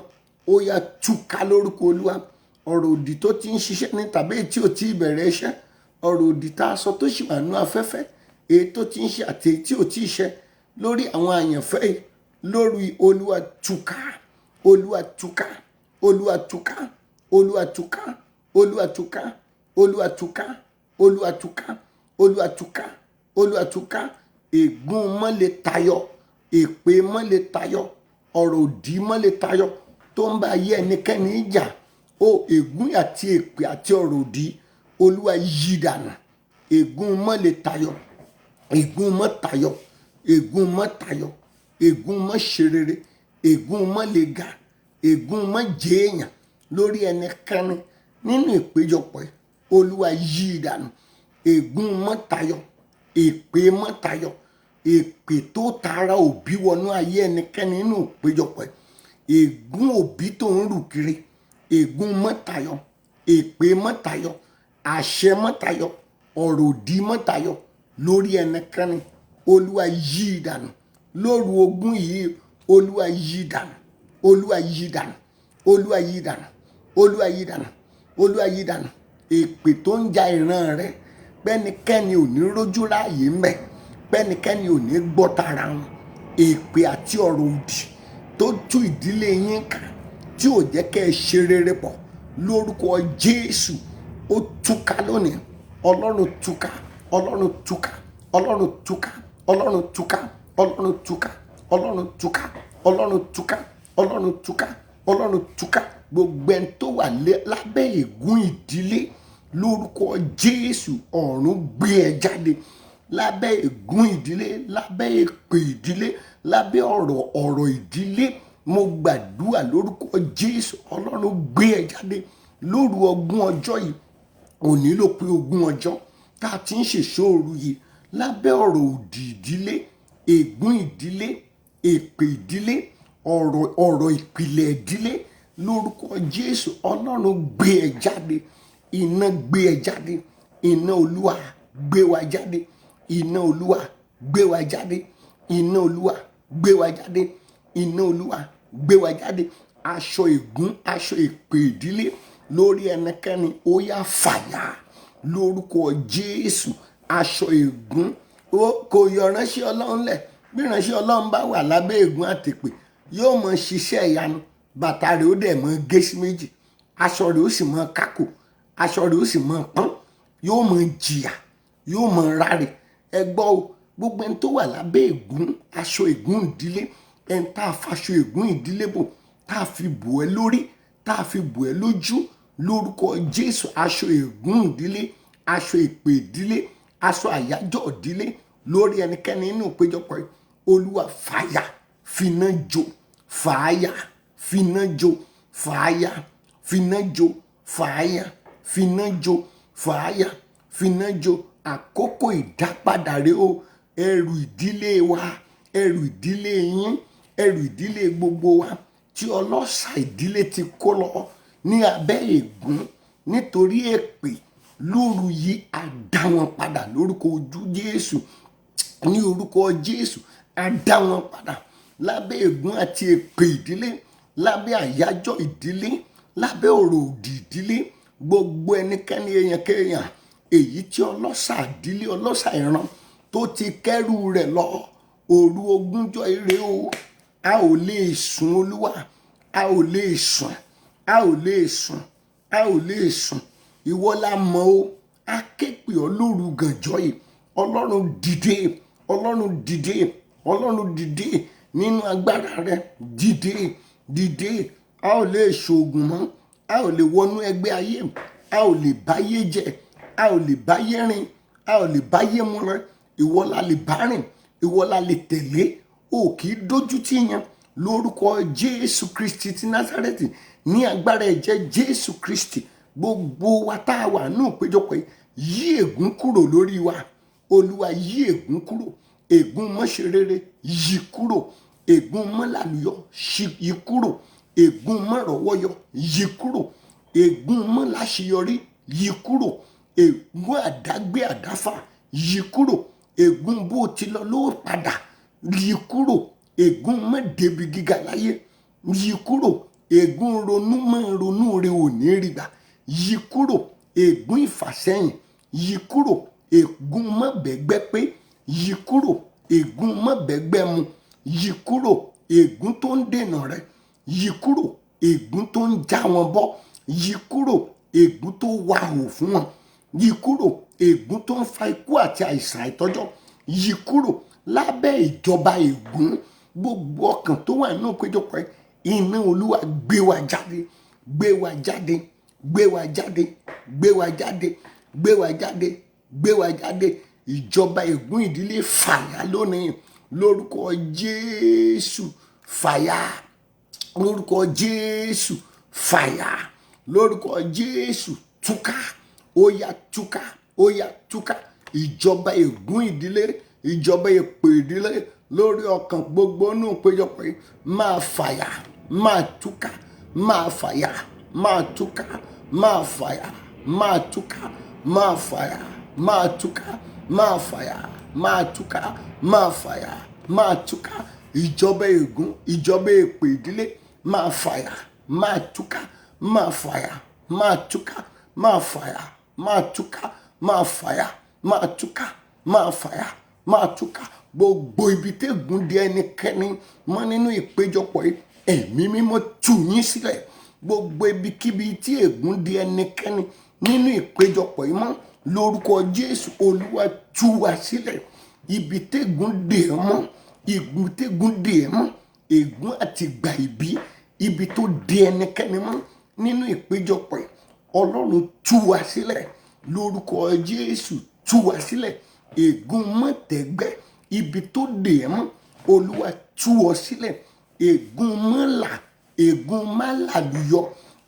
ó yá túká lórúkọ Olúwa. Ọ̀rọ̀ òdì tó ti ń ṣiṣẹ́ ní tàbí tí ò tí ì bẹ̀rẹ̀ iṣẹ́, ọ̀rọ̀ òdì tá a sọ tó ṣì wà nínú afẹ́fẹ́, èyí tó ti ń ṣe àti èyí tí ò tí ì ṣe lórí àwọn àyànfẹ́ yìí, lórí Olúwa túká. Olúwa túká. Olúwa túká. Olúwa túká. Olúwa túká. Olúwa túká. Olúwa túká. Olúwa túká. Olúwa túká. Ègún mọ́ lè tayọ, èpè mọ́ lè tayọ, ọ̀rọ̀ òdì mọ́ lè tayọ tó ń bá ayé ẹnikẹ́ni jà. Ègún àti èpè àti ọ̀rọ̀ òdì, Olúwa yí dànù. Ègún mọ́ lè tayọ, ègún mọ́ tayọ, ègún mọ́ tayọ, ègún mọ́ ṣe rere, ègún mọ́ lè ga, ègún mọ́ jẹ́ èèyàn lórí ẹnikẹ́ni nínú ìpéjọpọ̀ yìí. Olúwa yí dànù. Ègún mọ́ tayọ, èpè mọ́ tayọ, èpè tó tara òbí wọnú ayé ẹnikẹ́ni nínú ìpéjọpọ̀ yìí. Ègún òbí tó ń rù kiri, ègún mọ́ tayọ, èpè mọ́ tayọ, àṣẹ mọ́ tayọ, ọ̀rọ̀ òdì mọ́ tayọ lórí ẹnikẹ́ni. Olúwa yí dànù. Lóru ogún yìí, Olúwa yí dànù. Olúwa yí dànù. Olúwa yí dànù. Olúwa yí dànù. Olúwa yí dànù. Èpè tó ń ja ìran rẹ, pẹ́nikẹ́ni ò ní rójú ráàyè ńbẹ̀, pẹ́nikẹ́ni ò ní gbọ́ tara wọn. Èpè àti ọ̀rọ̀ òdì tó tú ìdílé yín ká, tí ò jẹ́ kẹ́ ẹ ṣe rere pọ̀, lórúkọ Jésù ó túká lónìí. Ọlọ́run túká. Ọlọ́run túká. Ọlọ́run túká. Ọlọ́run túká. Ọlọ́run túká. Ọlọ́run túká. Ọlọ́run túká. Ọlọ́run túká. Ọlọ́run túká. Gbogbo ẹni tó wà lábẹ́ ègún ìdílé, lórúkọ Jésù ọ̀run gbé ẹ jáde. Lábẹ́ ègún ìdílé, lábẹ́ èpè ìdílé, lábẹ́ ọ̀rọ̀ ìdílé, mo gbàdúrà lórúkọ Jésù, Ọlọ́run gbé ẹ jáde lóru ogún ọjọ́ yìí. Òní ló pé ogún ọjọ́ tá a ti ń ṣèṣòro yìí lábẹ́ ọ̀rọ̀ òdì ìdílé, ègún ìdílé, èpè ìdílé, ọ̀rọ̀ ìpìlẹ̀ ìdílé. Lórúkọ Jésù, Ọlọ́run gbé ẹ jáde. Iná gbé ẹ jáde. Iná Olúwa gbé wa jáde, iná olúwa gbé wa jáde, iná olúwa gbé wa jáde, iná olúwa gbé wa jáde. Aṣọ ègún, aṣọ èpè ìdílé lórí ẹnikẹ́ni ó yá fàyà lórúkọ Jésù. Aṣọ ègún kò yọ ránṣẹ́ Ọlọ́run lẹ̀. Bí ránṣẹ́ Ọlọ́run bá wà lábẹ́ ègún àtèpè, yóò mọ ṣiṣẹ́ ìyanu, bàtà rẹ̀ ó dẹ̀ mọ gé sí méjì, aṣọ rẹ̀ ó sì mọ kákò, aṣọ rẹ̀ ó sì mọ pọ́n, yóò mọ jìyà, yóò mọ ráre. Ẹ gbọ́ o, gbogbo ẹni tó wà lábẹ́ ègún, aṣọ ègún ìdílé, ẹni tá a faṣọ ègún ìdílé bò, tá a fi bò ẹ́ lórí, tá a fi bò ẹ́ lójú, lórúkọ Jésù. Aṣọ ègún ìdílé, aṣọ èpè ìdílé, aṣọ àyájọ́ ìdílé lórí ẹnikẹ́ni nínú ìpéjọpọ̀ yìí, olúwa fàyà, finá jó, fàyà, finá jó, fàyà, finá jó, fàyà, finá jó, fàyà, finá jó. Àkókò ìdápadà rẹ o. Ẹrù ìdílé wa, ẹrù ìdílé yín, ẹrù ìdílé gbogbo wa tí ọlọ́ṣà ìdílé ti kó lọ ní abẹ́ ègún nítorí èpè, lóru yìí á dá wọn padà lórúkọ ojú Jésù. Ní orúkọ Jésù á dá wọn padà lábẹ́ ègún àti èpè ìdílé, lábẹ́ àyájọ́ ìdílé, lábẹ́ ọ̀rọ̀ òdì ìdílé. Gbogbo ẹnikẹ́ni èèyàn kéèyàn èyí tí ọlọ́ṣà ìdílé, ọlọ́ṣà ìran tó ti kẹ́rù rẹ̀ lọ, òru ogúnjọ́ ire o. A ò lè sùn olúwa, a ò lè sùn, a ò lè sùn, a ò lè sùn. Ìwọ la mọ̀ o. A ké pè ọ́ lóru gànjọ́ yìí. Ọlọ́run dìde, Ọlọ́run dìde, Ọlọ́run dìde nínú agbára rẹ, dìde, dìde. A ò lè ṣoògùn mọ́, a ò lè wọnú ẹgbẹ́ ayé, a ò lè báyé jẹ, a ò lè báyé rìn, a ò lè báyé múra. Ìwọ la lè bá rìn, ìwọ la lè tẹ̀lé. O kì í dójú tì yàn lórúkọ Jésù Kristi ti Násárẹ́tì. Ní agbára ẹ̀jẹ̀ Jésù Kristi, gbogbo wa tá a wà ní ìpéjọpọ̀ yìí, yí ègún kúrò lórí wa. Olúwa yí ègún kúrò. Ègún mọ́ṣe rere yí kúrò. Ègún mọ́làlúyọ yí kúrò. Ègún mọ́rọ̀wọ́yọ yí kúrò. Ègún mọ́láṣeyọrí yí kúrò. Ègún àdágbé àdáfà yí kúrò. Ègún bó ti lọ ló padà yí kúrò. Ègún mọ́dẹ̀bi gíga láyé yí kúrò. Ègún ronú mọ́ ronú rẹ ò ní rí gbà yí kúrò. Ègún ìfàsẹ́yìn yí kúrò. Ègún mọ́bẹ̀gbẹ́ pé yí kúrò. Ègún mọ́bẹ̀gbẹ́ mu yí kúrò. Ègún tó ń dènà rẹ yí kúrò. Ègún tó ń já wọn bọ́ yí kúrò. Ègún tó wà hò fún wọn yí kúrò. Ègún tó ń fa ikú àti àìsàn àìtọ́jọ́ yí kúrò. Lábẹ́ ìjọba ègún, gbogbo ọkàn tó wà nínú ìpéjọpọ̀ yìí, iná olúwa gbé wa jáde, gbé wa jáde, gbé wa jáde, gbé wa jáde, gbé wa jáde, gbé wa jáde. Ìjọba ègún ìdílé fàyà lónìí lórúkọ Jésù. Fàyà lórúkọ Jésù. Fàyà lórúkọ Jésù. Túká, ó yá túká, ó yá túká. Ìjọba ègún ìdílé, ìjọba èpè ìdílé lórí ọkàn gbogbo nínú ìpéjọpọ̀ yìí máa fàyà, máa túká, máa fàyà, máa túká, máa fàyà, máa túká, máa fàyà, máa túká, máa fàyà, máa túká, máa fàyà, máa túká. Ìjọba ègún, ìjọba èpè ìdílé máa fàyà, máa túká, máa fàyà, máa túká, máa fàyà, máa túká, máa fàyà, máa túká, máa fàyà, máa túká. Gbogbo ibi tẹ́gùn di ẹnikẹ́ni mọ́ nínú ìpéjọpọ̀ yìí, ẹ̀mí mímọ́ tú yín sílẹ̀. Gbogbo ibikíbi tí ègún di ẹnikẹ́ni nínú ìpéjọpọ̀ yìí mọ́, lórúkọ Jésù, olúwa tú wa sílẹ̀. Ibi tẹ́gùn dè ẹ́ mọ́, ibi tẹ́gùn dè ẹ́ mọ́, ègún àti ìgbà ìbí, ibi tó di ẹnikẹ́ni mọ́ nínú ìpéjọpọ̀ yìí, Ọlọ́run tú wa sílẹ̀. Lórúkọ Jésù, tú wa sílẹ̀. Ègún mọ́tẹ́gbẹ́, ibi tó dè ẹ́ mọ́, olúwa tú ọ sílẹ̀. Ègún mọ́là, ègún málàlúyọ,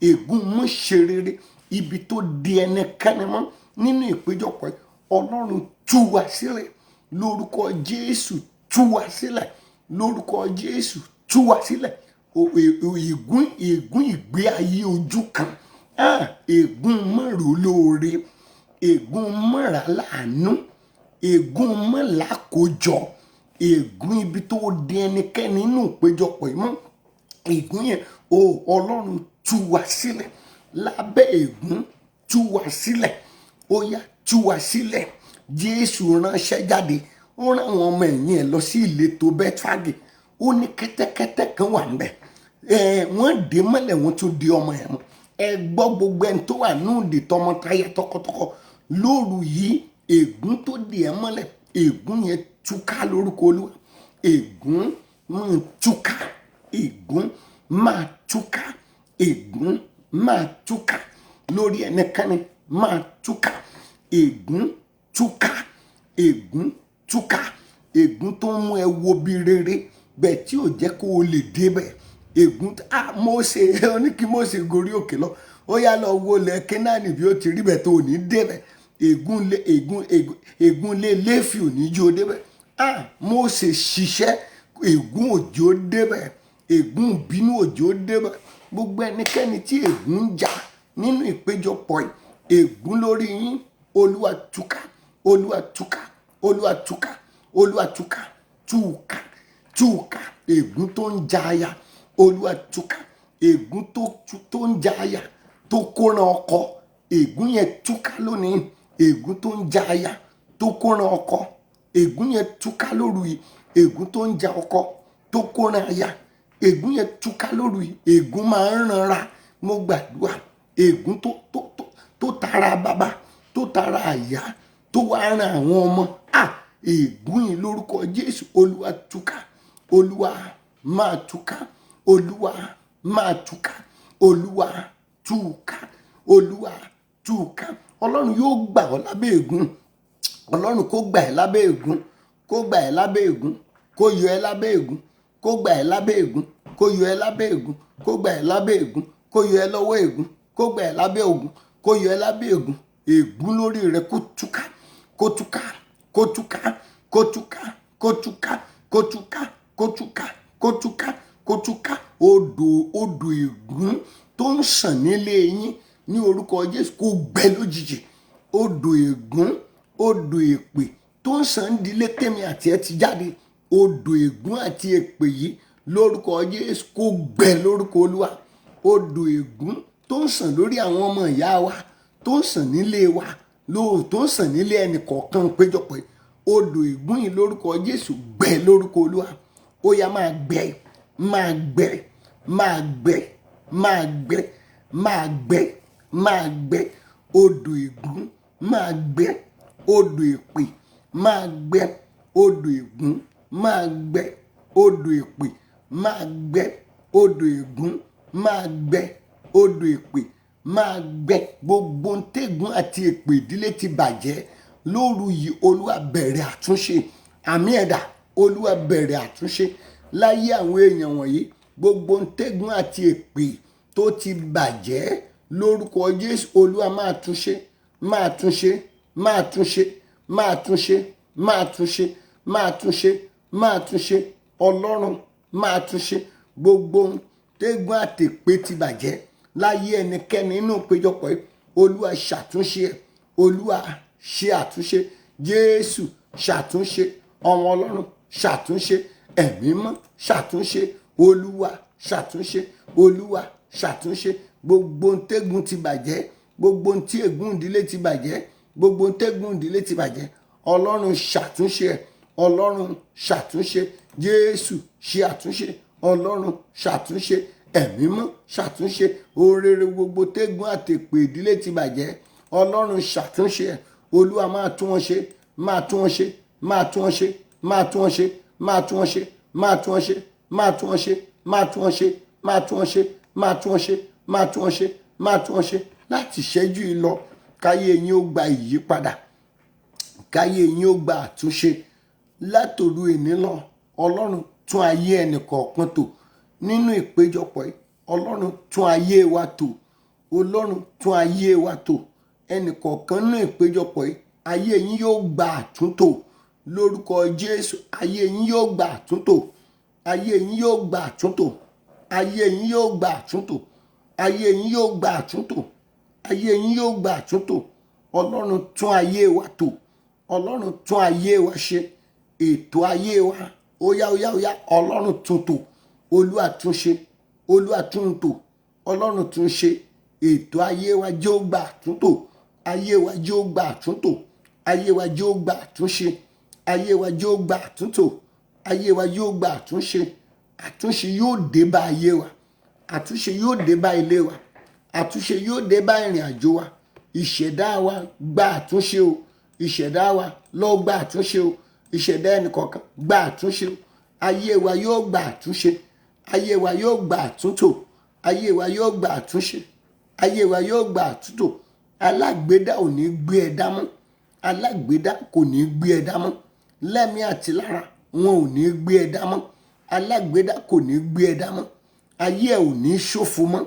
ègún mọ́ṣerere, ibi tó di ẹnikẹ́ni mọ́ nínú ìpéjọpọ̀ yìí, Ọlọ́run tú wa sílẹ̀. Lórúkọ Jésù, tú wa sílẹ̀. Lórúkọ Jésù, tú wa sílẹ̀. Ègún ìgbé ayé ojú kan, ègún mọ́rò lóore, ègún mọ́ra láàánú, ègún mọ́la kójọ, ègún ibi tó di ẹnikẹ́ni nínú ìpéjọpọ̀ yìí mọ́. Ègún yẹn Ọlọ́run tú wa sílẹ̀ lábẹ́ ègún, tú wa sílẹ̀, ó yá tú wa sílẹ̀. Jésù ránṣẹ́ jáde, ó rán àwọn ọmọ ẹ̀yìn ẹ̀ lọ sí ìletò Bẹ́tífágì. Ó ní kẹ́tẹ́kẹ́tẹ́ kan wà ńbẹ̀, wọ́n dè mọ́lẹ̀, wọ́n tún di ọmọ ẹ̀ mọ́. Ẹ gbọ́ gbogbo ẹni tó wà núùdì tọmọtaya tọkọtọkọ lóru yìí, ègún tó dè ẹ́ mọ́lẹ̀, ègún yẹn túká lórúkọ Olúwa. Ègún máa túká, ègún máa túká, ègún máa túká lórí ẹnikẹ́ni, máa túká. Ègún túká, ègún túká, ègún tó ń mú ẹ wo bí rere bẹ́ẹ̀ tí ò jẹ́ kó o lè débẹ̀. Ègún Mósè, ó ní kí Mósè gorí òkè lọ, ó yá lọ wo ilẹ̀ Kénáánì bí ó ti rí bẹ́ẹ̀ tó ò ní débẹ̀. Ègún lé Léfì ò ní jó débẹ̀. Mósè ṣiṣẹ́, ègún òjò débẹ̀, ègún ìbínú òjò débẹ̀. Gbogbo ẹnikẹ́ni tí ègún ń jà nínú ìpéjọpọ̀ yìí, ègún lórí yín, Olúwa túká, Olúwa túká, Olúwa túká, Olúwa túká, túká, túká. Ègún tó ń jà aya, Olúwa túká. Ègún tó ń jà aya, tó kóran ọkọ, ègún yẹn túká lónìí. Ègún tó ń jà aya, tó kóran ọkọ, ègún yẹn túká lóru yìí. Ègún tó ń jà ọkọ, tó kóran aya, ègún yẹn túká lóru yìí. Ègún máa ń ranra. Mo gbàdúrà, ègún tó tara bàbá, tó tara àyà, tó wá ran àwọn ọmọ, ègún yìí lórúkọ Jésù, Olúwa túká, Olúwa máa túká, Olúwa máa túká, Olúwa túká, Olúwa túká. Ọlọ́run yóò gbà ọ́ lábẹ́ ègún. Ọlọ́run kó gbà ẹ́ lábẹ́ ègún, kó gbà ẹ́ lábẹ́ ègún, kó yọ ẹ́ lábẹ́ ègún, kó gbà ẹ́ lábẹ́ ègún, kó yọ ẹ́ lábẹ́ ègún, kó gbà ẹ́ lábẹ́ ègún, kó yọ ẹ́ lọ́wọ́ ègún, kó gbà ẹ́ lábẹ́ ògún, kó yọ ẹ́ lábẹ́ ègún. Ègún lórí rẹ kó túká, kó túká, kó túká, kó túká, kó túká, kó túká, kó túká, kó túká, kó túká. Odò ègún tó ń sàn nílé yín ní orúkọ Jésù kó gbẹ lójijì. Odò ègún, odò èpè tó ń sàn dílé tèmi àti ẹ ti jáde, odò ègún àti èpè yìí lórúkọ Jésù kó gbẹ lórúkọ Olúwa. Odò ègún tó ń sàn lórí àwọn ọmọ ìyá wa, tó ń sàn nílé wa, tó ń sàn nílé ẹnì kọ̀ọ̀kan péjọpọ̀, odò ègún yìí lórúkọ Jésù gbẹ lórúkọ Olúwa. Ó yá máa gbẹ, máa gbẹ, máa gbẹ, máa gbẹ, máa gbẹ, máa gbẹ. Odò ègún máa gbẹ, odò èpè máa gbẹ, odò ègún máa gbẹ, odò èpè máa gbẹ, odò ègún máa gbẹ, odò èpè máa gbẹ. Gbogbo ntẹ́gùn àti èpè ìdílé ti bàjẹ́ lóru yìí, Olúwa bẹ̀rẹ̀ àtúnṣe. Àmì ẹ̀dá, Olúwa bẹ̀rẹ̀ àtúnṣe láyé àwọn èèyàn wọ̀nyí. Gbogbo ntẹ́gùn àti èpè tó ti bàjẹ́ lórúkọ Jésù, Olúwa máa túnṣe, máa túnṣe, máa túnṣe, máa túnṣe, máa túnṣe, máa túnṣe, máa túnṣe. Ọlọ́run máa túnṣe. Gbogbo ntẹ́gùn àti èpè ti bàjẹ́ láyé ẹnikẹ́ni nínú ìpéjọpọ̀ yìí, Olúwa ṣàtúnṣe ẹ̀, Olúwa ṣe àtúnṣe. Jésù ṣàtúnṣe, ọmọ Ọlọ́run ṣàtúnṣe, ẹ̀mí mọ́ ṣàtúnṣe, Olúwa ṣàtúnṣe, Olúwa ṣàtúnṣe. Gbogbo ntẹ́gùn ti bàjẹ́, gbogbo ntí ègún ìdílé ti bàjẹ́, gbogbo ntẹ́gùn ìdílé ti bàjẹ́. Ọlọ́run ṣàtúnṣe ẹ̀, Ọlọ́run ṣàtúnṣe. Jésù ṣe àtúnṣe, Ọlọ́run ṣàtúnṣe, ẹ̀mí mọ́ ṣàtúnṣe. Orere gbogbo tẹ́gùn àtèpè ìdílé ti bàjẹ́, Ọlọ́run ṣàtúnṣe ẹ̀. Olúwa máa tún wọn ṣe, máa tún wọn ṣe, máa tún wọn ṣe, máa tún wọn ṣe, máa tún wọn ṣe, máa tún wọn ṣe, máa tún wọn ṣe, máa tún wọn ṣe, máa tún wọn ṣe, máa tún wọn ṣe, máa tún wọn ṣe, máa tún wọn ṣe. Láti ṣẹ́jú yìí lọ, káyé yín ó gba ìyípadà, káyé yín ó gba àtúnṣe. Látòru èní lọ, Ọlọ́run tún ayé ẹnì kọ̀ọ̀kan tò nínú ìpéjọpọ̀ yìí. Ọlọ́run tún ayé wa tò, Ọlọ́run tún ayé wa tò. Ẹnì kọ̀ọ̀kan nínú ìpéjọpọ̀ yìí, ayé yín yóò gba àtúntò lórúkọ Jésù. Ayé yín yóò gba àtúntò, ayé yín yóò gba àtúntò, ayé yín yóò gba àtúntò, ayé yín yóò gba àtúntò, ayé yín yóò gba àtúntò. ọlọ́run tún ayé wa tò, ọlọ́run tún ayé wa ṣe, ètò ayé wa óyá óyá óyá ọlọ́run tún tò, olúwa tún ṣe, olúwa tún tò, ọlọ́run tún ṣe, ètò ayé wa jẹ́ ó gbà tún tò, ayé wa jẹ́ ó gbà tún tò, ayé wa jẹ́ ó gbà tún ṣe, ayé wa jẹ́ ó gbà tún tò, ayé wa yóò gbà àtúnṣe, àtúnṣe yóò dé bá ayé wa, àtúnṣe yóò dé bá ilé wa, àtúnṣe yóò dé bá ìrìn àjò wa, ìṣẹ̀dá wa gba àtúnṣe o, ìṣẹ̀dá wa lọ gba àtúnṣe o, ìṣẹ̀dá ẹnìkọ̀ọ̀kan gba àtúnṣe o, ayé wa yóò gba àtúnṣe, ayé wa yóò gba àtúntò, ayé wa yóò gba àtúnṣe, ayé wa yóò gba àtúntò. Alágbèédá ò ní gbé ẹ dá mọ́, alágbèédá kò ní gbé ẹ dá mọ́, lẹ́mí àti lára wọn ò ní gbé ẹ dá mọ́, alágbèédá kò ní gbé ẹ dá mọ́, ayé ẹ ò ní ṣòfò mọ́.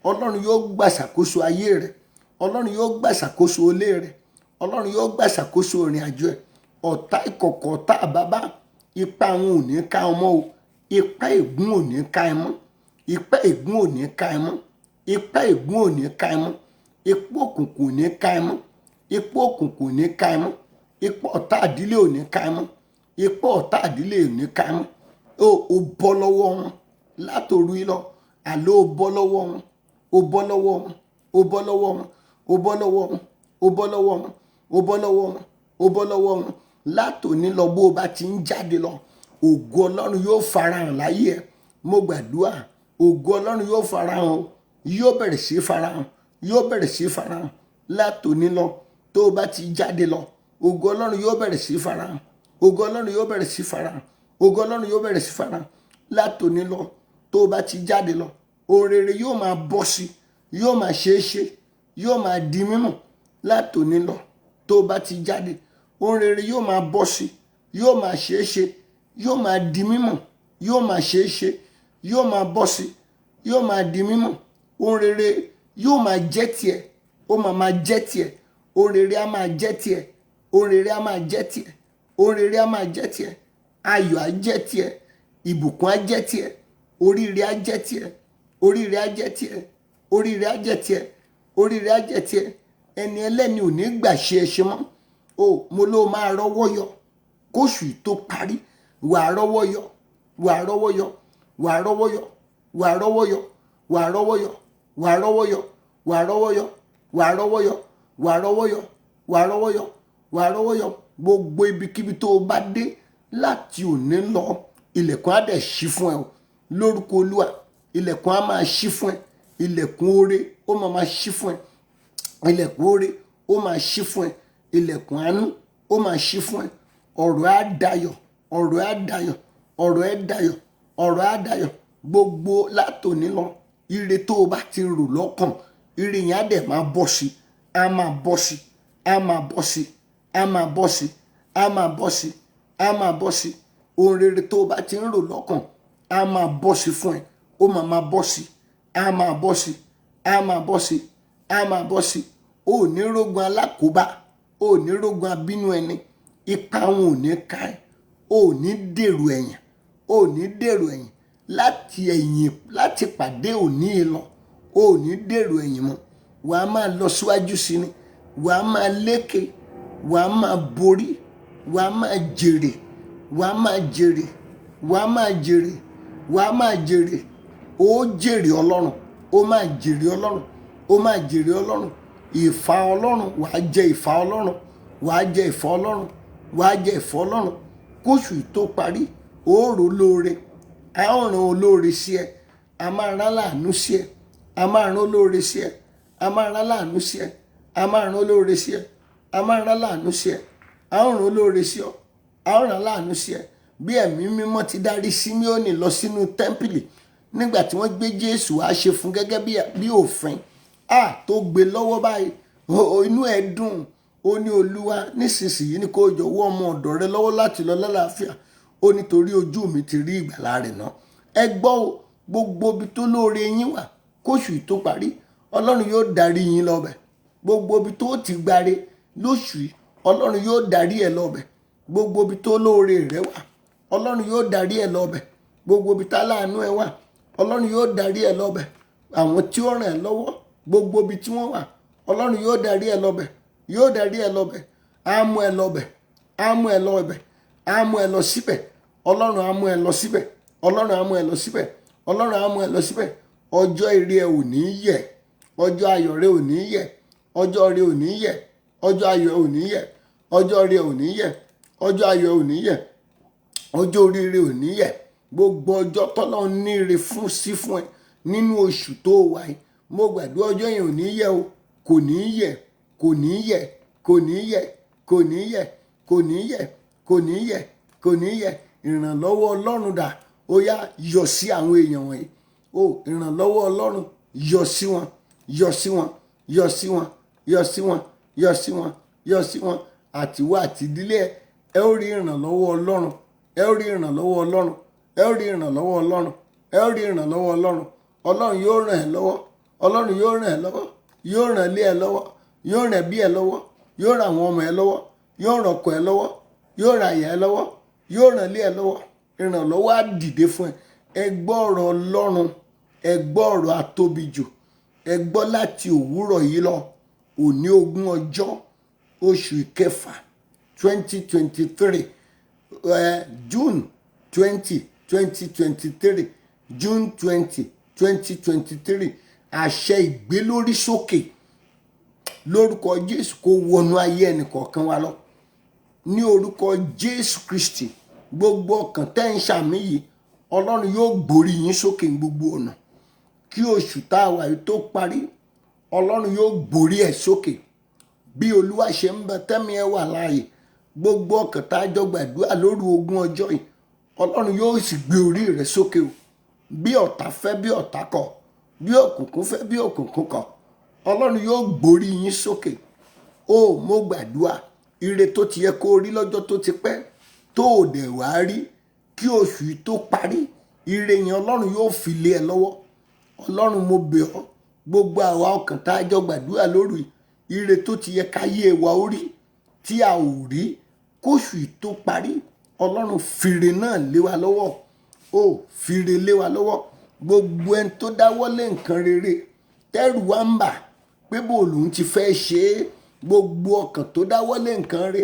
Ọlọ́run yóò gbàṣàkóso ayé rẹ, ọlọ́run yóò gbàṣàkóso ilé rẹ, ọlọ́run yóò gbàṣàkóso ìrìn àjò ẹ. Ọ̀tá ìkọ̀kọ̀ ọ̀tá àbábá ipá wọn ò ní ká ọ mọ́ o, ipá ègún ò ní ká ẹ mọ́, ipá ègún ò ní ká ẹ mọ́, ipá ègún ò ní ká ẹ mọ́, ipá òkùnkùn ò ní ká ẹ mọ́, ipá òkùnkùn ò ní ká ẹ mọ́, ipá ọ̀tá àdílé ò ní ká ẹ mọ́, ipá ọ̀tá àdílé ò ní ká ẹ mọ́. O bọ́ lọ́wọ́ wọn látòru lọ, àlọ́ o bọ́ lọ́wọ́ wọn, o bọ́ lọ́wọ́ wọn, o bọ́ lọ́wọ́ wọn, o bọ́ lọ́wọ́ wọn, o bọ́ lọ́wọ́ wọn, o bọ́ lọ́wọ́ wọn, o bọ́ lọ́wọ́ wọn. Látòní lọ bó o bá ti ń jáde lọ, ògo ọlọ́run yóò farahàn láyé ẹ. Mo gbàdúrà ògo ọlọ́run yóò farahàn o, yóò bẹ̀rẹ̀ sí farahàn, yóò bẹ̀rẹ̀ sí farahàn. Látòní lọ tó o bá ti jáde lọ, ògo ọlọ́run yóò bẹ̀rẹ̀ sí farahàn, ògo ọlọ́run yóò bẹ̀rẹ̀ sí farahàn, ògo ọlọ́run yóò bẹ̀rẹ̀ sí farahàn. Látòní lọ tó o bá ti jáde lọ, ohun rere yóò máa bọ́ sí, yóò máa ṣeé ṣe, yóò máa di mímọ̀. Látòní lọ tó o bá ti jáde, ohun rere yóò máa bọ́ sí, yóò máa ṣeé ṣe, yóò máa di mímọ̀, yóò máa ṣeé ṣe, yóò máa bọ́ sí, yóò máa di mímọ̀. Ohun rere yóò máa jẹ́ tiẹ̀, ó máa jẹ́ tiẹ̀, ohun rere á máa jẹ́ tiẹ̀, ohun rere á máa jẹ́ tiẹ̀, ohun rere á máa jẹ́ tiẹ̀, ayọ̀ á jẹ́ tiẹ̀, ìbùkún á jẹ́ tiẹ̀, oríire á jẹ́ tiẹ̀, oríire á jẹ́ tiẹ̀, oríire á jẹ́ tiẹ̀, oríire á jẹ́ tiẹ̀. Ẹni ẹlẹ́ni ò ní gbà ṣe ẹ ṣe mọ́. O mo ló máa rọ́wọ́ yọ kóṣù tó parí, wà á rọ́wọ́ yọ, wà á rọ́wọ́ yọ, wà á rọ́wọ́ yọ, wà á rọ́wọ́ yọ, wà á rọ́wọ́ yọ, wà á rọ́wọ́ yọ, wà á rọ́wọ́ yọ, wà á rọ́wọ́ yọ, wà á rọ́wọ́ yọ, wà á rọ́wọ́ yọ, wà á rọ́wọ́ yọ. Gbogbo ibikíbi tó o bá dé láti òní lọ, ilẹ̀kùn á dẹ̀ ṣí fún ẹ o. Lórúkọ Olúwa, ilẹ̀kùn á máa ṣí fún ẹ, ilẹ̀kùn oore ó máa ṣí fún ẹ, ilẹ̀kùn oore ó máa ṣí fún ẹ, ilẹ̀kùn àánú ó máa ṣí fún ẹ. Ọ̀rọ̀ á dayọ̀, ọ̀rọ̀ á dayọ̀, ọ̀rọ̀ á dayọ̀, ọ̀rọ̀ á dayọ̀. Gbogbo látòní lọ, ire tó o bá ti rò lọ́kàn, ire yẹn á dẹ̀ máa bọ́ sí, á máa bọ́ sí, á máa bọ́ sí, á máa bọ́ sí, á máa bọ́ sí, á máa bọ́ sí. Ohun rere tó o bá ti ń rò lọ́kàn á máa bọ́ sí fún ẹ, ó máa bọ́ sí, á máa bọ́ sí, á máa bọ́ sí, á máa bọ́ sí. O ò ní rógun alákòóbá, o ò ní rógun abínú ẹni, ipa wọn ò ní ká ẹ, o ò ní dèrò ẹ̀yìn, o ò ní dèrò ẹ̀yìn. Láti ẹ̀yìn láti pàdé òní lọ, o ò ní dèrò ẹ̀yìn mọ́. Wàá máa lọ síwájú sí ni, wàá máa lékè, wàá máa borí, wàá máa jèrè, wàá máa jèrè, wàá máa jèrè, wàá máa jèrè. Ó jèrè Ọlọ́run, ó máa jèrè Ọlọ́run, ó máa jèrè Ọlọ́run. Ìfà Ọlọ́run, wàá jẹ ìfà Ọlọ́run, wàá jẹ ìfà Ọlọ́run, wàá jẹ ìfà Ọlọ́run. Kóṣù tó parí, ó rò lóore, a ó ràn olóore sí ẹ, a máa rán láàánú sí ẹ, a máa rán olóore sí ẹ, a máa rán láàánú sí ẹ, a máa rán olóore sí ẹ, a máa rán láàánú sí ẹ, a ó ràn olóore sí ọ, a ó rán láàánú sí ẹ. Bí ẹ̀mí mímọ́ ti darí Síméónì lọ sínú tẹ́ḿpìlì nígbà tí wọ́n gbé Jésù wá ṣe fún gẹ́gẹ́ bí òfin, tó gbé lọ́wọ́ báyìí, inú ẹ̀ dùn. Ó ní Olúwa nísinsìnyí ni kó jọ̀wọ́ ọmọ ọ̀dọ̀ rẹ lọ́wọ́ láti lọ lálàáfíà. Ó nítorí ojú mi ti rí ìgbàlà rẹ̀ náà. Ẹ gbọ́ o, gbogbo ibi tó lóore yín wà kóṣù tó parí, Ọlọ́run yóò darí yín lọ́bẹ̀. Gbogbo ibi tó ti gbáre lóṣù yìí, Ọlọ́run yóò darí ẹ lọ́bẹ̀. Gbogbo ibi tó lóore rẹ wà, Ọlọ́run yóò darí ẹ lọ́bẹ̀. Gbogbo ibi tá láàánú ẹ wà, Ọlọ́run yóò darí ẹ lọ́bẹ̀. Àwọn tí ó ràn ẹ́ lọ́wọ́, gbogbo ibi tí wọ́n wà, Ọlọ́run yóò darí ẹ lọ́bẹ̀. yóò darí ẹ lọ́bẹ̀, á mú ẹ lọ́bẹ̀, á mú ẹ lọ́bẹ̀, á mú ẹ lọ síbẹ̀. Ọlọ́run á mú ẹ lọ síbẹ̀, Ọlọ́run á mú ẹ lọ síbẹ̀, Ọlọ́run á mú ẹ lọ síbẹ̀. Ọjọ́ ire ẹ ò ní yẹ̀, ọjọ́ ayọ̀ rẹ ò ní yẹ̀, ọjọ́ rẹ ò ní yẹ̀, ọjọ́ ayọ̀ ò ní yẹ̀, ọjọ́ rẹ ò ní yẹ̀, ọjọ́ ayọ̀ ò ní yẹ̀, ọjọ́ oríire ò ní yẹ̀. Gbogbo ọjọ́ tọ́lọ́run ní ire fún ẹ nínú oṣù tó wà yìí, mo gbàdúrà ọjọ́ yẹn ò ní yẹ̀ o, kò ní yẹ̀, kò ní yẹ̀, kò ní yẹ̀, kò ní yẹ̀, kò ní yẹ̀, kò ní yẹ̀, kò ní yẹ̀. Ìrànlọ́wọ́ Ọlọ́run dà, ó yá yọ sí àwọn èèyàn wọ̀nyí. O ìrànlọ́wọ́ Ọlọ́run yọ sí wọn, yọ sí wọn, yọ sí wọn, yọ sí wọn, yọ sí wọn, yọ sí wọn. Àtiwá àti ìdílé ẹ ó rí ìrànlọ́wọ́ Ọlọ́run, ẹ ó rí ìrànlọ́wọ́ Ọlọ́run, ẹ ó rí ìrànlọ́wọ́ Ọlọ́run, ẹ ó rí ìrànlọ́wọ́ Ọlọ́run. Ọlọ́run yóò ràn ẹ́ lọ́wọ́, Ọlọ́run yóò ràn ẹ́ lọ́wọ́, yóò ràn ilé ẹ lọ́wọ́, yóò ràn ẹbí ẹ lọ́wọ́, yóò ràn àwọn ọmọ ẹ lọ́wọ́, yóò ràn ọkọ ẹ lọ́wọ́, yóò ràn àyà ẹ lọ́wọ́, yóò ràn ilé ẹ lọ́wọ́. Ìrànlọ́wọ́ á dìde fún ẹ. Ẹ gbọ́ ọ̀rọ̀ Ọlọ́run, ẹ gbọ́ ọ̀rọ̀ atóbijù, ẹ gbọ́ láti òwúrọ̀ yìí lọ. Òní 20 ọjọ́ oṣù kẹfà 2023, June 20, 2023, June 20, 2023. Àṣẹ ìgbélórí sókè lórúkọ Jésù kó wọnú ayé ẹnì kọ̀ọ̀kan wa lọ. Ní orúkọ Jésù Kristi, gbogbo ọkàn tẹ́ ń ṣàmì yìí, Ọlọ́run yóò gbórí yín sókè ní gbogbo ọ̀nà. Kí oṣù tá a wà yìí tó parí, Ọlọ́run yóò gbórí ẹ̀ sókè. Bí Olúwa ṣe ń bẹ tẹ́mi ẹ wà láàyè, gbogbo ọkàn tá a jọ gbàdúrà lóru 20 ọjọ́ yìí, Ọlọ́run yóò sì gbé orí rẹ sókè o. Bí ọ̀tá fẹ́, bí ọ̀tá kọ̀, bí òkùnkùn fẹ́, bí òkùnkùn kọ̀, Ọlọ́run yóò gbórí yín sókè. O mo gbàdúrà ire tó ti yẹ kó rí lọ́jọ́ tó ti pẹ́ tó ò dẹ̀ wá rí, kí oṣù yìí tó parí, ire yẹn Ọlọ́run yóò fi lé ẹ lọ́wọ́. Ọlọ́run mo bẹ̀ ọ́, gbogbo àwa ọkàn tá a jọ gbàdúrà lóru yìí, ire tó ti yẹ káyé wa ó rí tí a ò rí, kóṣù yìí tó parí, Ọlọ́run fìrè náà lé wa lọ́wọ́. O fìrè lé wa lọ́wọ́. Gbogbo ẹni tó dáwọ́lé nǹkan rere tẹ́rù wa ń bà pé bó lòun ti fẹ́ ṣe é, gbogbo ọkàn tó dáwọ́lé nǹkan rere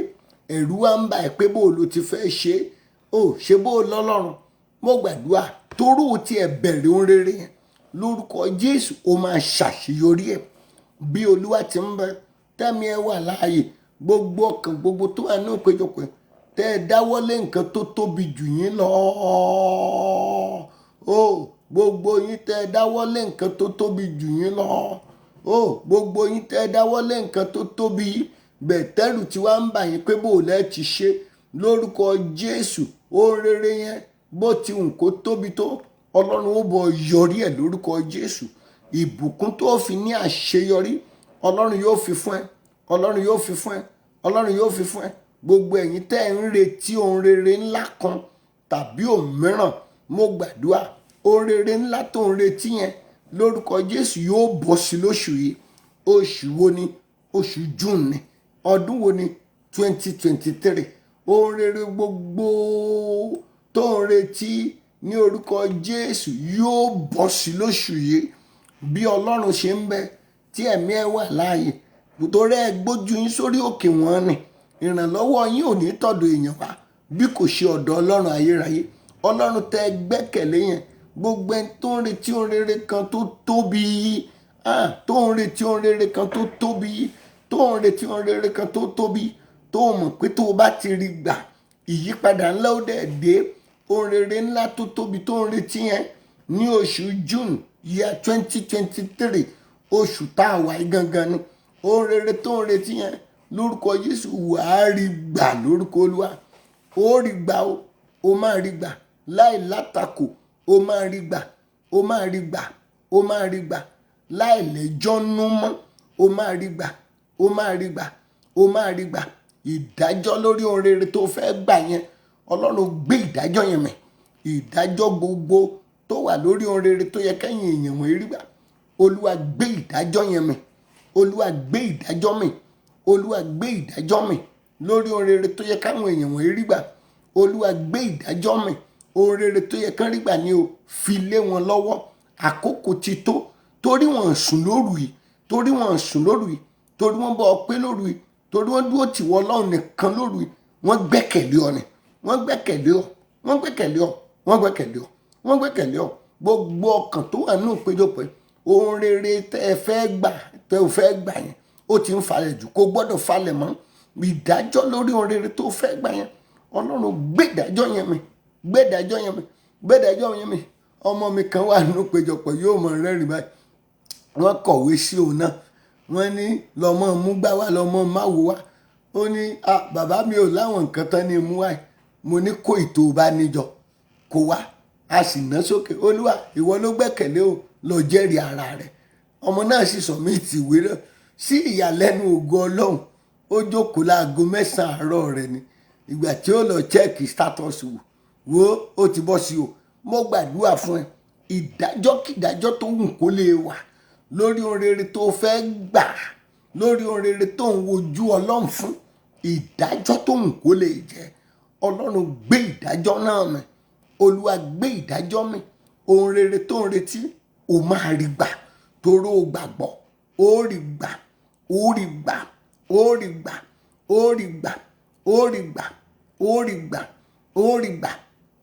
ẹ̀rù wa ń bà ẹ́ pé bó ló ti fẹ́ ṣe é. O ṣe bó lọ́lọ́run, mo gbàdúrà torú ti ẹ̀ bẹ̀rẹ̀ ohun rere yẹn lórúkọ Jésù, ó máa ṣàṣeyọrí ẹ̀. Bí Olúwa ti ń bẹ tẹ́mi ẹ wà láàyè, gbogbo ọkàn gbogbo tó wà ní ìpéjọpọ̀ tẹ́ ẹ dáwọ́lé nǹkan tó tóbi jù yín lọ. O gbogbo yín tẹ́ ẹ dáwọ́lé nǹkan tó tóbi jù yín lọ. O gbogbo yín tẹ́ ẹ dáwọ́lé nǹkan tó tóbi bẹ̀tẹ́rù tí wàá ń bà yín pé bó lẹ́ ti ṣe lórúkọ Jésù. Ohun rere yẹn bó ti hùn kó tóbi tó, Ọlọ́run ó bọ̀ yọrí ẹ̀ lórúkọ Jésù. Ìbùkún tó fi ní àṣeyọrí, Ọlọ́run yóò fi fún ẹ, Ọlọ́run yóò fi fún ẹ, Ọlọ́run yóò fi fún ẹ. Gbogbo ẹ̀yin tẹ́ ẹ ń retí ohun rere ńlá kan tàbí òmíràn, mo gbàdúrà ohun rere ńlá tó ń retí yẹn lórúkọ Jésù yóò bọ́ sí lóṣù yìí. Oṣù wo ni? Oṣù June ni. Ọdún wo ni? 2023. Ohun rere gbogbo tó ń retí ní orúkọ Jésù yóò bọ́ sí lóṣù yìí. Bí Ọlọ́run ṣe ń bẹ tí ẹ̀mí ẹ wà láàyè, nítorí ẹ gbójú yín sórí òkè wọn ni, ìrànlọ́wọ́ yín ò ní tọ̀dọ̀ èèyàn wá bí kò ṣe ọ̀dọ̀ Ọlọ́run ayérayé. Ọlọ́run tẹ́ gbẹ́kẹ̀lé yẹn, gbogbo ẹni tó ń retí ohun rere kan tó tóbi, tó ń retí ohun rere kan tó tóbi, tó ń retí ohun rere kan tó tóbi, tó mọ̀ pé tó o bá ti rí gbà, ìyípadà ńlá ó dẹ̀ dé. Ohun rere ńlá tó tóbi tó ń retí yẹn ní oṣù June year 2023, oṣù tá a wà yìí gangan ni. Ohun rere tó ń retí yẹn lórúkọ Jésù wàá rí gbà lórúkọ Olúwa. Ó rí gbà ó máa rí gbà láì látakò, ó máa rí gbà, ó máa rí gbà, ó máa rí gbà láì lẹ́jọ́ nú mọ́, ó máa rí gbà, ó máa rí gbà, ó máa rí gbà. Ìdájọ́ lórí ohun rere tó fẹ́ gbà yẹn, Ọlọ́run gbé ìdájọ́ yẹn mì. Ìdájọ́ gbogbo tó wà lórí ohun rere tó yẹ kẹ́yìn èèyàn wọ̀nyí rí gbà, Olúwa gbé ìdájọ́ yẹn mì. Olúwa gbé ìdájọ́ mì. Olúwa gbé ìdájọ́ mì lórí ohun rere tó yẹ káwọn èèyàn wọ̀nyí rí gbà. Olúwa gbé ìdájọ́ mì. Ohun rere tó yẹ kán rí gbà ni o fi lé wọn lọ́wọ́. Àkókò ti tó, torí wọn sùn lóru yìí, torí wọn sùn lóru yìí, torí wọn bọ́ pé lóru yìí, torí wọ́n dúró tì wọ́ Ọlọ́run nìkan lóru yìí. Wọ́n gbẹ́kẹ̀lé ọ ni, wọ́n gbẹ́kẹ̀lé ọ, wọ́n gbẹ́kẹ̀lé ọ, wọ́n gbẹ́kẹ̀lé ọ, wọ́n gbẹ́kẹ̀lé ọ. Gbogbo ọkàn tó wà nínú ìpéjọpọ̀ ohun rere tẹ́ ẹ fẹ́ gbà yẹn ó ti ń falẹ̀ jù, kò gbọ́dọ̀ falẹ̀ mọ́. Ìdájọ́ lórí ohun rere tó fẹ́ gbà yẹn, Ọlọ́run gbé ìdájọ́ yẹn mi, gbé ìdájọ́ yẹn mi, gbé ìdájọ́ yẹn mi. Ọmọ mi kan wà nínú ìpéjọpọ̀ yóò mọ̀ rẹ́rìn báyìí. Wọ́n kọ̀wé sí òun náà, wọ́n ní lọ́mọ mú gbá wá, lọ́mọ máwo wá. Ó ní bàbá mi ò láwọn nǹkan tán ní mú wáyé. Mo ní kó ìtò bá níjọ kó wá, a sì ná sókè. Olúwa ìwọ ló gbẹ́kẹ̀lé o, lọ jẹ́rìí ara rẹ̀. Ọmọ náà sì sọ̀míìtì ìwé náà. Sí ìyàlẹ́nu ògo Ọlọ́run, ó jókòó láago 9 àárọ̀ rẹ̀ ni. Ìgbà tí ó lọ chẹ́ẹ̀kì status wo ó ti bọ́ sí o. Mo gbàdúrà fún ẹ, ìdájọ́ kìdájọ́ tó wù kó lè wà lórí ohun rere tó fẹ́ gbà, lórí ohun rere tó ń wojú Ọlọ́run fún, ìdájọ́ tó wù kó lè jẹ́, Ọlọ́run gbé ìdájọ́ náà mì. Olúwa gbé ìdájọ́ mì. Ohun rere tó ń retí o máa rí gbà torí o gbàgbọ́. Ó rí gbà, ó rí gbà, ó rí gbà, ó rí gbà, ó rí gbà, ó rí gbà, ó rí gbà,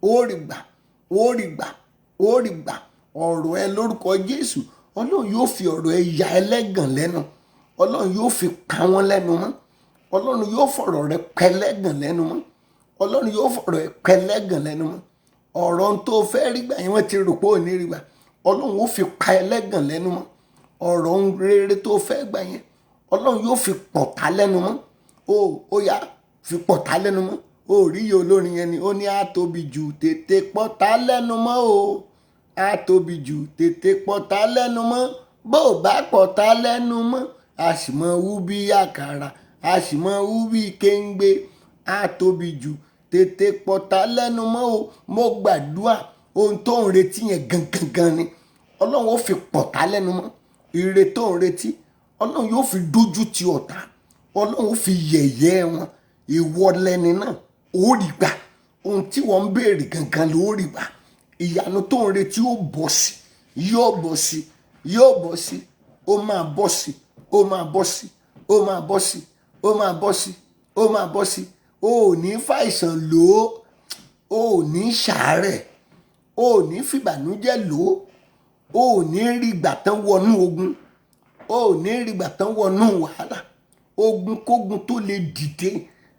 ó rí gbà, ó rí gbà, ó rí gbà. Ọ̀rọ̀ ẹ lórúkọ Jésù, Ọlọ́run yóò fi ọ̀rọ̀ ẹ ya ẹlẹ́gàn lẹ́nu. Ọlọ́run yóò fi pa wọ́n lẹ́nu mọ́. Ọlọ́run yóò fọ̀rọ̀ rẹ pẹlẹ́gàn lẹ́nu mọ́. Ọlọ́run yóò fọ̀rọ̀ rẹ pẹlẹ́gàn lẹ́nu mọ́. Ọ̀rọ̀ tó fẹ́ rí gbà yẹn wọ́n ti rò pé ò ní rí gbà. Ọlọ́run ó fi pa ẹlẹ́gàn lẹ́nu mọ́. Ọ̀rọ̀ rere tó fẹ́ gbà yẹn, Ọlọ́run yóò fi pọ̀tá lẹ́nu mọ́. Ó yá fi pọ̀tá lẹ́nu mọ́. Ó rí iye olórin yẹn ni, ó ní á tóbi jù tètè pọ̀tá lẹ́nu mọ́ o. Á tóbi jù tètè pọ̀tá lẹ́nu mọ́. Bó o bá pọ̀tá lẹ́nu mọ́, a sì mọ wú bí àkàrà, a sì mọ wú bí kéńgbé. Á tóbi jù tètè pọ̀tá lẹ́nu mọ́ o. Mo gbàdúrà ohun tó ń retí yẹn gangan ni Ọlọ́run ó fi pọ̀tá lẹ́nu mọ́. Ire tó ń retí Ọlọ́run yóò fi dójú ti ọ̀tá. Ọlọ́run ó fi yẹ̀yẹ́ wọn. Ìwọ lẹni náà ó rí gbà. Ohun tí wọ́n ń béèrè gangan ló rí gbà. Ìyanu tó ń retí ó bọ̀ sí, yóò bọ̀ sí, yóò bọ̀ sí, ó máa bọ̀ sí, ó máa bọ̀ sí, ó máa bọ̀ sí, ó máa bọ̀ sí, ó máa bọ̀ sí. O ò ní fàìsàn lò ó, o ò ní ṣàárẹ̀, o ò ní fìbànújẹ́ lò ó, o ò ní rí ìgbà tán wọnú ogun, o ò ní rí ìgbà tán wọnú wàhálà. Ogun kógun tó lè dìde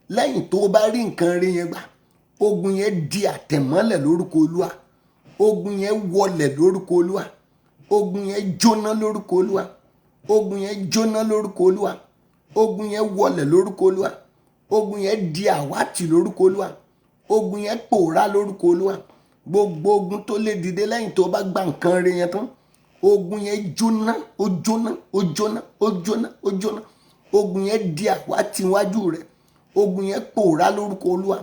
lẹ́yìn tó bá rí nǹkan rí yẹn gbà, ogun yẹn di àtẹ̀mọ́lẹ̀ lórúkọ Olúwa. Ogun yẹn wọlẹ̀ lórúkọ Olúwa. Ogun yẹn jóná lórúkọ Olúwa. Ogun yẹn jóná lórúkọ Olúwa. Ogun yẹn wọlẹ̀ lórúkọ Olúwa. Ogun yẹn di àwátì lórúkọ Olúwa. Ogun yẹn pòórá lórúkọ Olúwa. Gbogbo ogun tó lè dìde lẹ́yìn tó bá gba nǹkan rí yẹn tán, ogun yẹn jóná, ó jóná, ó jóná, ó jóná, ó jóná. Ogun yẹn di àwátì iwájú rẹ̀. Ogun yẹn pòórá lórúkọ Olúwa.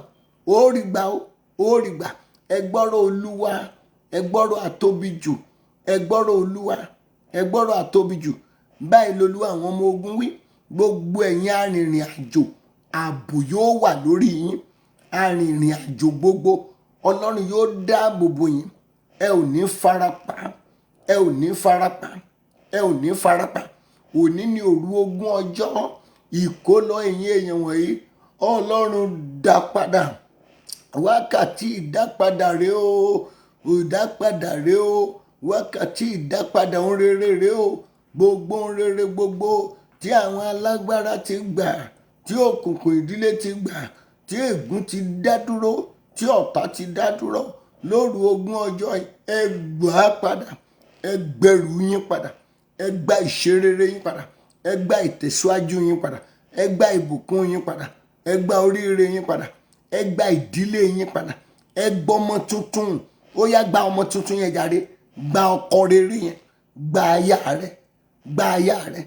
Ó rí gbà ó, ó rí gbà. Ẹ gbọ́rọ̀ Olúwa, ẹ gbọ́rọ̀ àtóbijù, ẹ gbọ́rọ̀ Olúwa, ẹ gbọ́rọ̀ àtóbijù. Báyìí lolúwa àwọn ọmọ ogun wí. Gbogbo ẹ̀yin arìnrìn àjò, ààbò yóò wà lórí yín. Arìnrìn àjò gbogbo, Ọlọ́run yóò dáàbò bò yín. Ẹ ò ní farapa, ẹ ò ní farapa, ẹ ò ní farapa. Òní ni òru ogún ọjọ́ ìkólọ ẹ̀yin èèyàn wọ̀nyí. Ọlọ́run dá padà. Wákàtí ìdápadà rẹ o, ìdápadà rẹ o, wákàtí ìdápadà ohun rere rẹ o. Gbogbo ohun rere gbogbo tí àwọn alágbára ti gbà, tí òkùnkùn ìdílé ti gbà, tí ègún ti dá dúró, tí ọ̀tá ti dá dúró lóru ogún ọjọ́ yìí, ẹ gbà padà, ẹ gbẹrù yín padà, ẹ gba ìṣerere yín padà, ẹ gba ìtẹ̀síwájú yín padà, ẹ gba ìbùkún yín padà, ẹ gba oríire yín padà, ẹ gba ìdílé yín padà, ẹ gbọ́ ọmọ tuntun. Ó yá gba ọmọ tuntun yẹn jáde, gba ọkọ rere yẹn, gba aya rẹ, gba aya rẹ,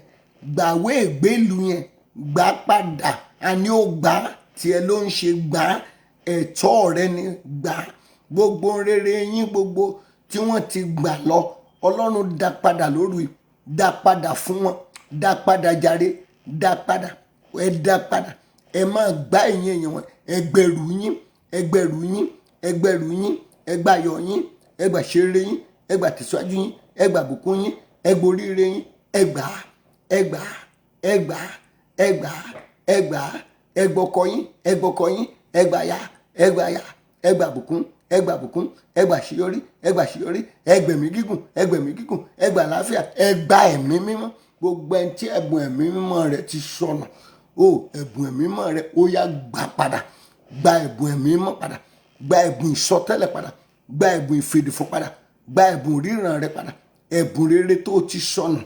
gbàwé ìgbélu yẹn, gbà padà. Àní ó gbà tiẹ̀ ló ń ṣe, gbà ẹ̀tọ́ rẹ ni, gbà gbogbo rere yín gbogbo tí wọ́n ti gbà lọ. Ọlọ́run dá padà lóru yìí, dá padà fún wọn, dá padà jáde, dá padà, ẹ dá padà. Ẹ máa gbá ẹ̀yin èèyàn wọn, ẹgbẹ̀rù yín, ẹgbẹ̀rù yín, ẹgbẹ̀rù yín, ẹgbà ayọ̀ yín, ẹgbà ṣeré yín, ẹgbà tẹ̀síwájú yín, ẹgbà bùkún yín, ẹgbà oríire yín, ẹgbà, ẹgbà, ẹgbà, ẹgbà, ẹgbà ẹgbọkọ yín ẹgbọkọ yín ẹgbàyà ẹgbàyà ẹgbàbùkún ẹgbàbùkún ẹgbàṣeyọrí ẹgbàṣeyọrí ẹgbẹ̀mí gígùn ẹgbẹ̀mí gígùn ẹgbà àlàáfíà ẹgbà ẹ̀mí mímọ́. Gbogbo ẹni tí ẹ̀bùn ẹ̀mí mímọ́ rẹ̀ ti sọnù, ẹ̀bùn ẹ̀mí mímọ́ rẹ̀ ó yá gbà padà. Gba ẹ̀bùn ẹ̀mí mímọ́ padà, gba ẹ̀bùn ìsọtẹ́lẹ̀ padà, gba ẹ̀bùn ìfèdèfọ̀ padà, gba ẹ̀bùn ríran rẹ padà, ẹ̀bùn rere tó ti sọnù,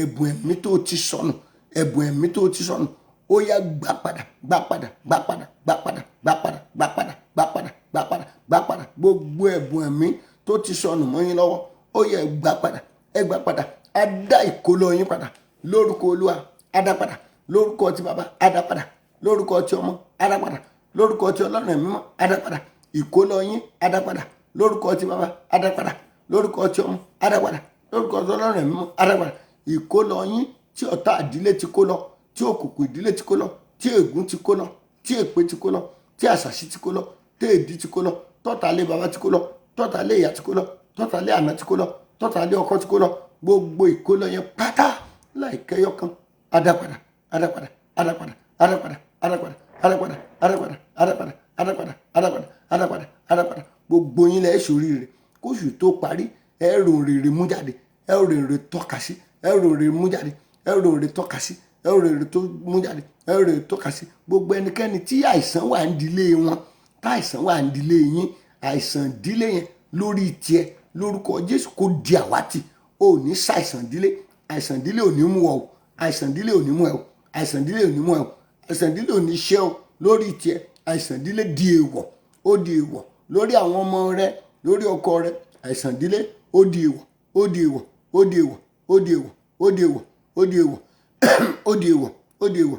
ẹ̀bùn ẹ̀mí tó ti sọnù, ẹ̀bùn ẹ̀mí tó ti sọnù ó yá gbà padà, gbà padà, gbà padà, gbà padà, gbà padà, gbà padà, gbà padà, gbà padà, gbà padà. Gbogbo ẹ̀bùn ẹ̀mí tó ti sọnù mọ́ yín lọ́wọ́ ó yá gbà padà, ẹ gbà padà. Á dá ìkólọ yín padà lórúkọ Olúwa, á dá padà lórúkọ ti Bàbá, á dá padà lórúkọ ti Ọmọ, á dá padà lórúkọ ti Ọlọ́run ẹ̀mí mímọ́, á dá padà. Ìkólọ yín á dá padà lórúkọ ti Bàbá, á dá padà lórúkọ ti Ọmọ, á dá padà lórúkọ ti Ọlọ́run ẹ̀mí mímọ́, á dá padà. Ìkólọ yín tí ọ̀tá ìdílé ti kó lọ, tí òkùnkùn ìdílé ti kó lọ, tí ègún ti kó lọ, tí èpè ti kó lọ, tí àṣàṣì ti kó lọ, tí èdí ti kó lọ, tọ́ta lé bàbá ti kó lọ, tọ́ta lé ìyá ti kó lọ, tọ́ta lé àná ti kó lọ, tọ́ta lé ọkọ ti kó lọ. Gbogbo ìkólọ yẹn pátá láìkẹyọ kan á dá padà, á dá padà, á dá padà, á dá padà, á dá padà, á dá padà, á dá padà, á dá padà, á dá padà, á dá padà, á dá padà, á dá padà. Gbogbo yín lẹ ṣoríire kóṣù tó parí, ẹ rò rere mú jáde, ẹ rò rere tọ́ka sí, ẹ rò rere mú jáde, ẹ rò rere tọ́ka sí, ẹ rò rere tó mú jáde, ẹ rò rere tọ́ka sí. Gbogbo ẹnikẹ́ni tí àìsàn wà ń dilé wọn, tá àìsàn wà ń dilé yín, àìsàn dílé yẹn lórí tiẹ̀ lórúkọ Jésù kó di àwátì. Ò ní ṣàìsàn dílé, àìsàn dílé ò ní mú ọ o, àìsàn dílé ò ní mú ẹ o, àìsàn dílé ò ní mú ẹ o, àìsàn dílé ò ní ṣe o lórí tiẹ̀. Àìsàn dílé di èèwọ̀, ó di èèwọ̀ lórí àwọn ọmọ rẹ, lórí ọkọ rẹ. Àìsàn dílé ó di èèwọ̀, ó di èèwọ̀, ó di èèwọ̀, ó di èèwọ̀, ó di èèwọ̀, ó di èèwọ̀, ó di èèwọ̀, ó di èèwọ̀.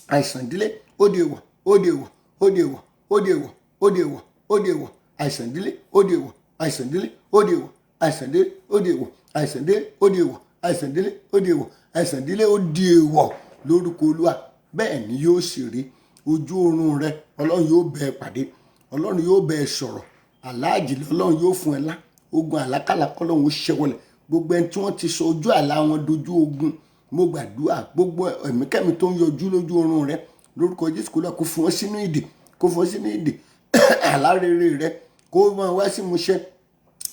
Àìsàn dílé ó di èèwọ̀, ó di èèwọ̀, ó di èèwọ̀, ó di èèwọ̀, ó di èèwọ̀, ó di èèwọ̀. Àìsàn dílé ó di èèwọ̀, àìsàn dílé ó di èèwọ̀, àìsàn dílé ó di èèwọ̀, àìsàn dílé ó di èèwọ̀, àìsàn dílé ó di èèwọ̀, àìsàn dílé ó di èèwọ̀ lórúkọ Olúwa. Bẹ́ẹ̀ ni yóò ṣe rí. Ojú oorun rẹ Ọlọ́run yóò bẹ ẹ pàdé, Ọlọ́run yóò bẹ ẹ sọ̀rọ̀. Àlá àjìnlẹ̀ Ọlọ́run yóò fún ẹ lá. Ogun àlákàlà k'Ọlọ́run ó ṣẹ́wọlẹ̀. Gbogbo ẹni tí wọ́n ti sọ ojú àlá wọn dojú ogun, mo gbàdúrà gbogbo ẹ̀míkẹ́mi tó ń yọjú lójú oorun rẹ lórúkọ Jésù kó lọ kó fún wọn sínú ìdè, kó fún wọn sínú ìdè. Àlá rere rẹ kó máa wá sí ìmúṣẹ.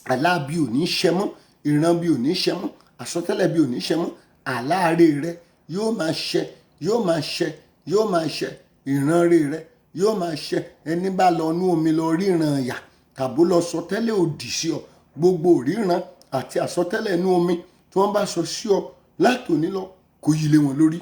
Àlá bí ò ní ṣẹ mọ́, ìran bí ò ní ṣẹ mọ́, àsọtẹ́lẹ̀ bí ò ní ṣẹ mọ́. Àlá rere yóò máa ṣẹ, yóò máa ṣẹ, yóò máa ṣẹ. Ìran rere yóò máa ṣẹ. Ẹni bá lọ nú omi lọ ríran yà tàbó lọ sọtẹ́lẹ̀ òdì sí ọ, gbogbo òríran àti àsọtẹ́lẹ̀ inú omi tí wọ́n bá sọ sí ọ látòní lọ kó yí lé wọn lórí,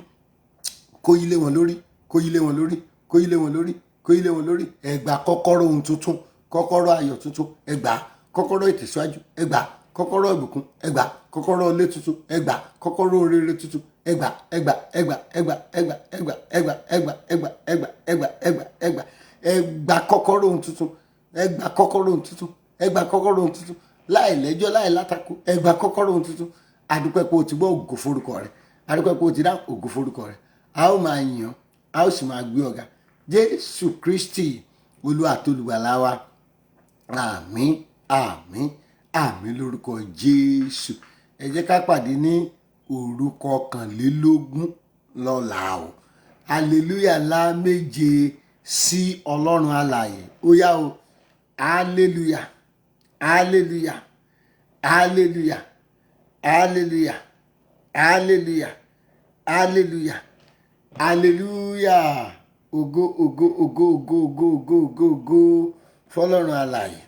kó yí lé wọn lórí, kó yí lé wọn lórí, kó yí lé wọn lórí, kó yí lé wọn lórí. Ẹ gbà kọ́kọ́rọ́ ohun tuntun, kọ́kọ́rọ́ ayọ̀ tuntun, ẹ gbà kọ́kọ́rọ́ ìtẹ̀síwájú, ẹ gbà kọ́kọ́rọ́ ìbùkún, ẹ gbà kọ́kọ́rọ́ ilé tuntun, ẹ gbà kọ́kọ́rọ́ rere tuntun, ẹ gbà, ẹ gbà, ẹ gbà, ẹ gbà, ẹ gbà, ẹ gbà, ẹ gbà, ẹ gbà, ẹ gbà, ẹ gbà, ẹ gbà, ẹ gbà, ẹ gbà. Ẹ gbà kọ́kọ́rọ́ ohun tuntun, ẹ gbà kọ́kọ́rọ́ ohun tuntun, ẹ gbà kọ́kọ́rọ́ ohun tuntun. Láì lẹ́jọ́ láì látakò, ẹ gbà kọ́kọ́rọ́ ohun tuntun. Adúpẹ́ pé o ti gbọ́ ògo forúkọ rẹ̀, adúpẹ́ pé o ti dá ògo forúkọ rẹ̀. A ó máa yìn ọ́, a ó sì máa gbé ọ̀gá. Jésù Kristi Olúwa àti Olùgbàlà wa. Àmín, àmín, àmín lórúkọ Jésù. Ẹ jẹ́ ká pàdé ní òru kọkànlélógún lọ́la o. Hallelujah ńlá méje sí Ọlọ́run alààyè. Ó yá o. Hallelujah, hallelujah, hallelujah, hallelujah, hallelujah, hallelujah, hallelujah. Ògo, ògo, ògo, ògo, ògo, ògo, ògo, ògo fọ́lọ́run alààyè.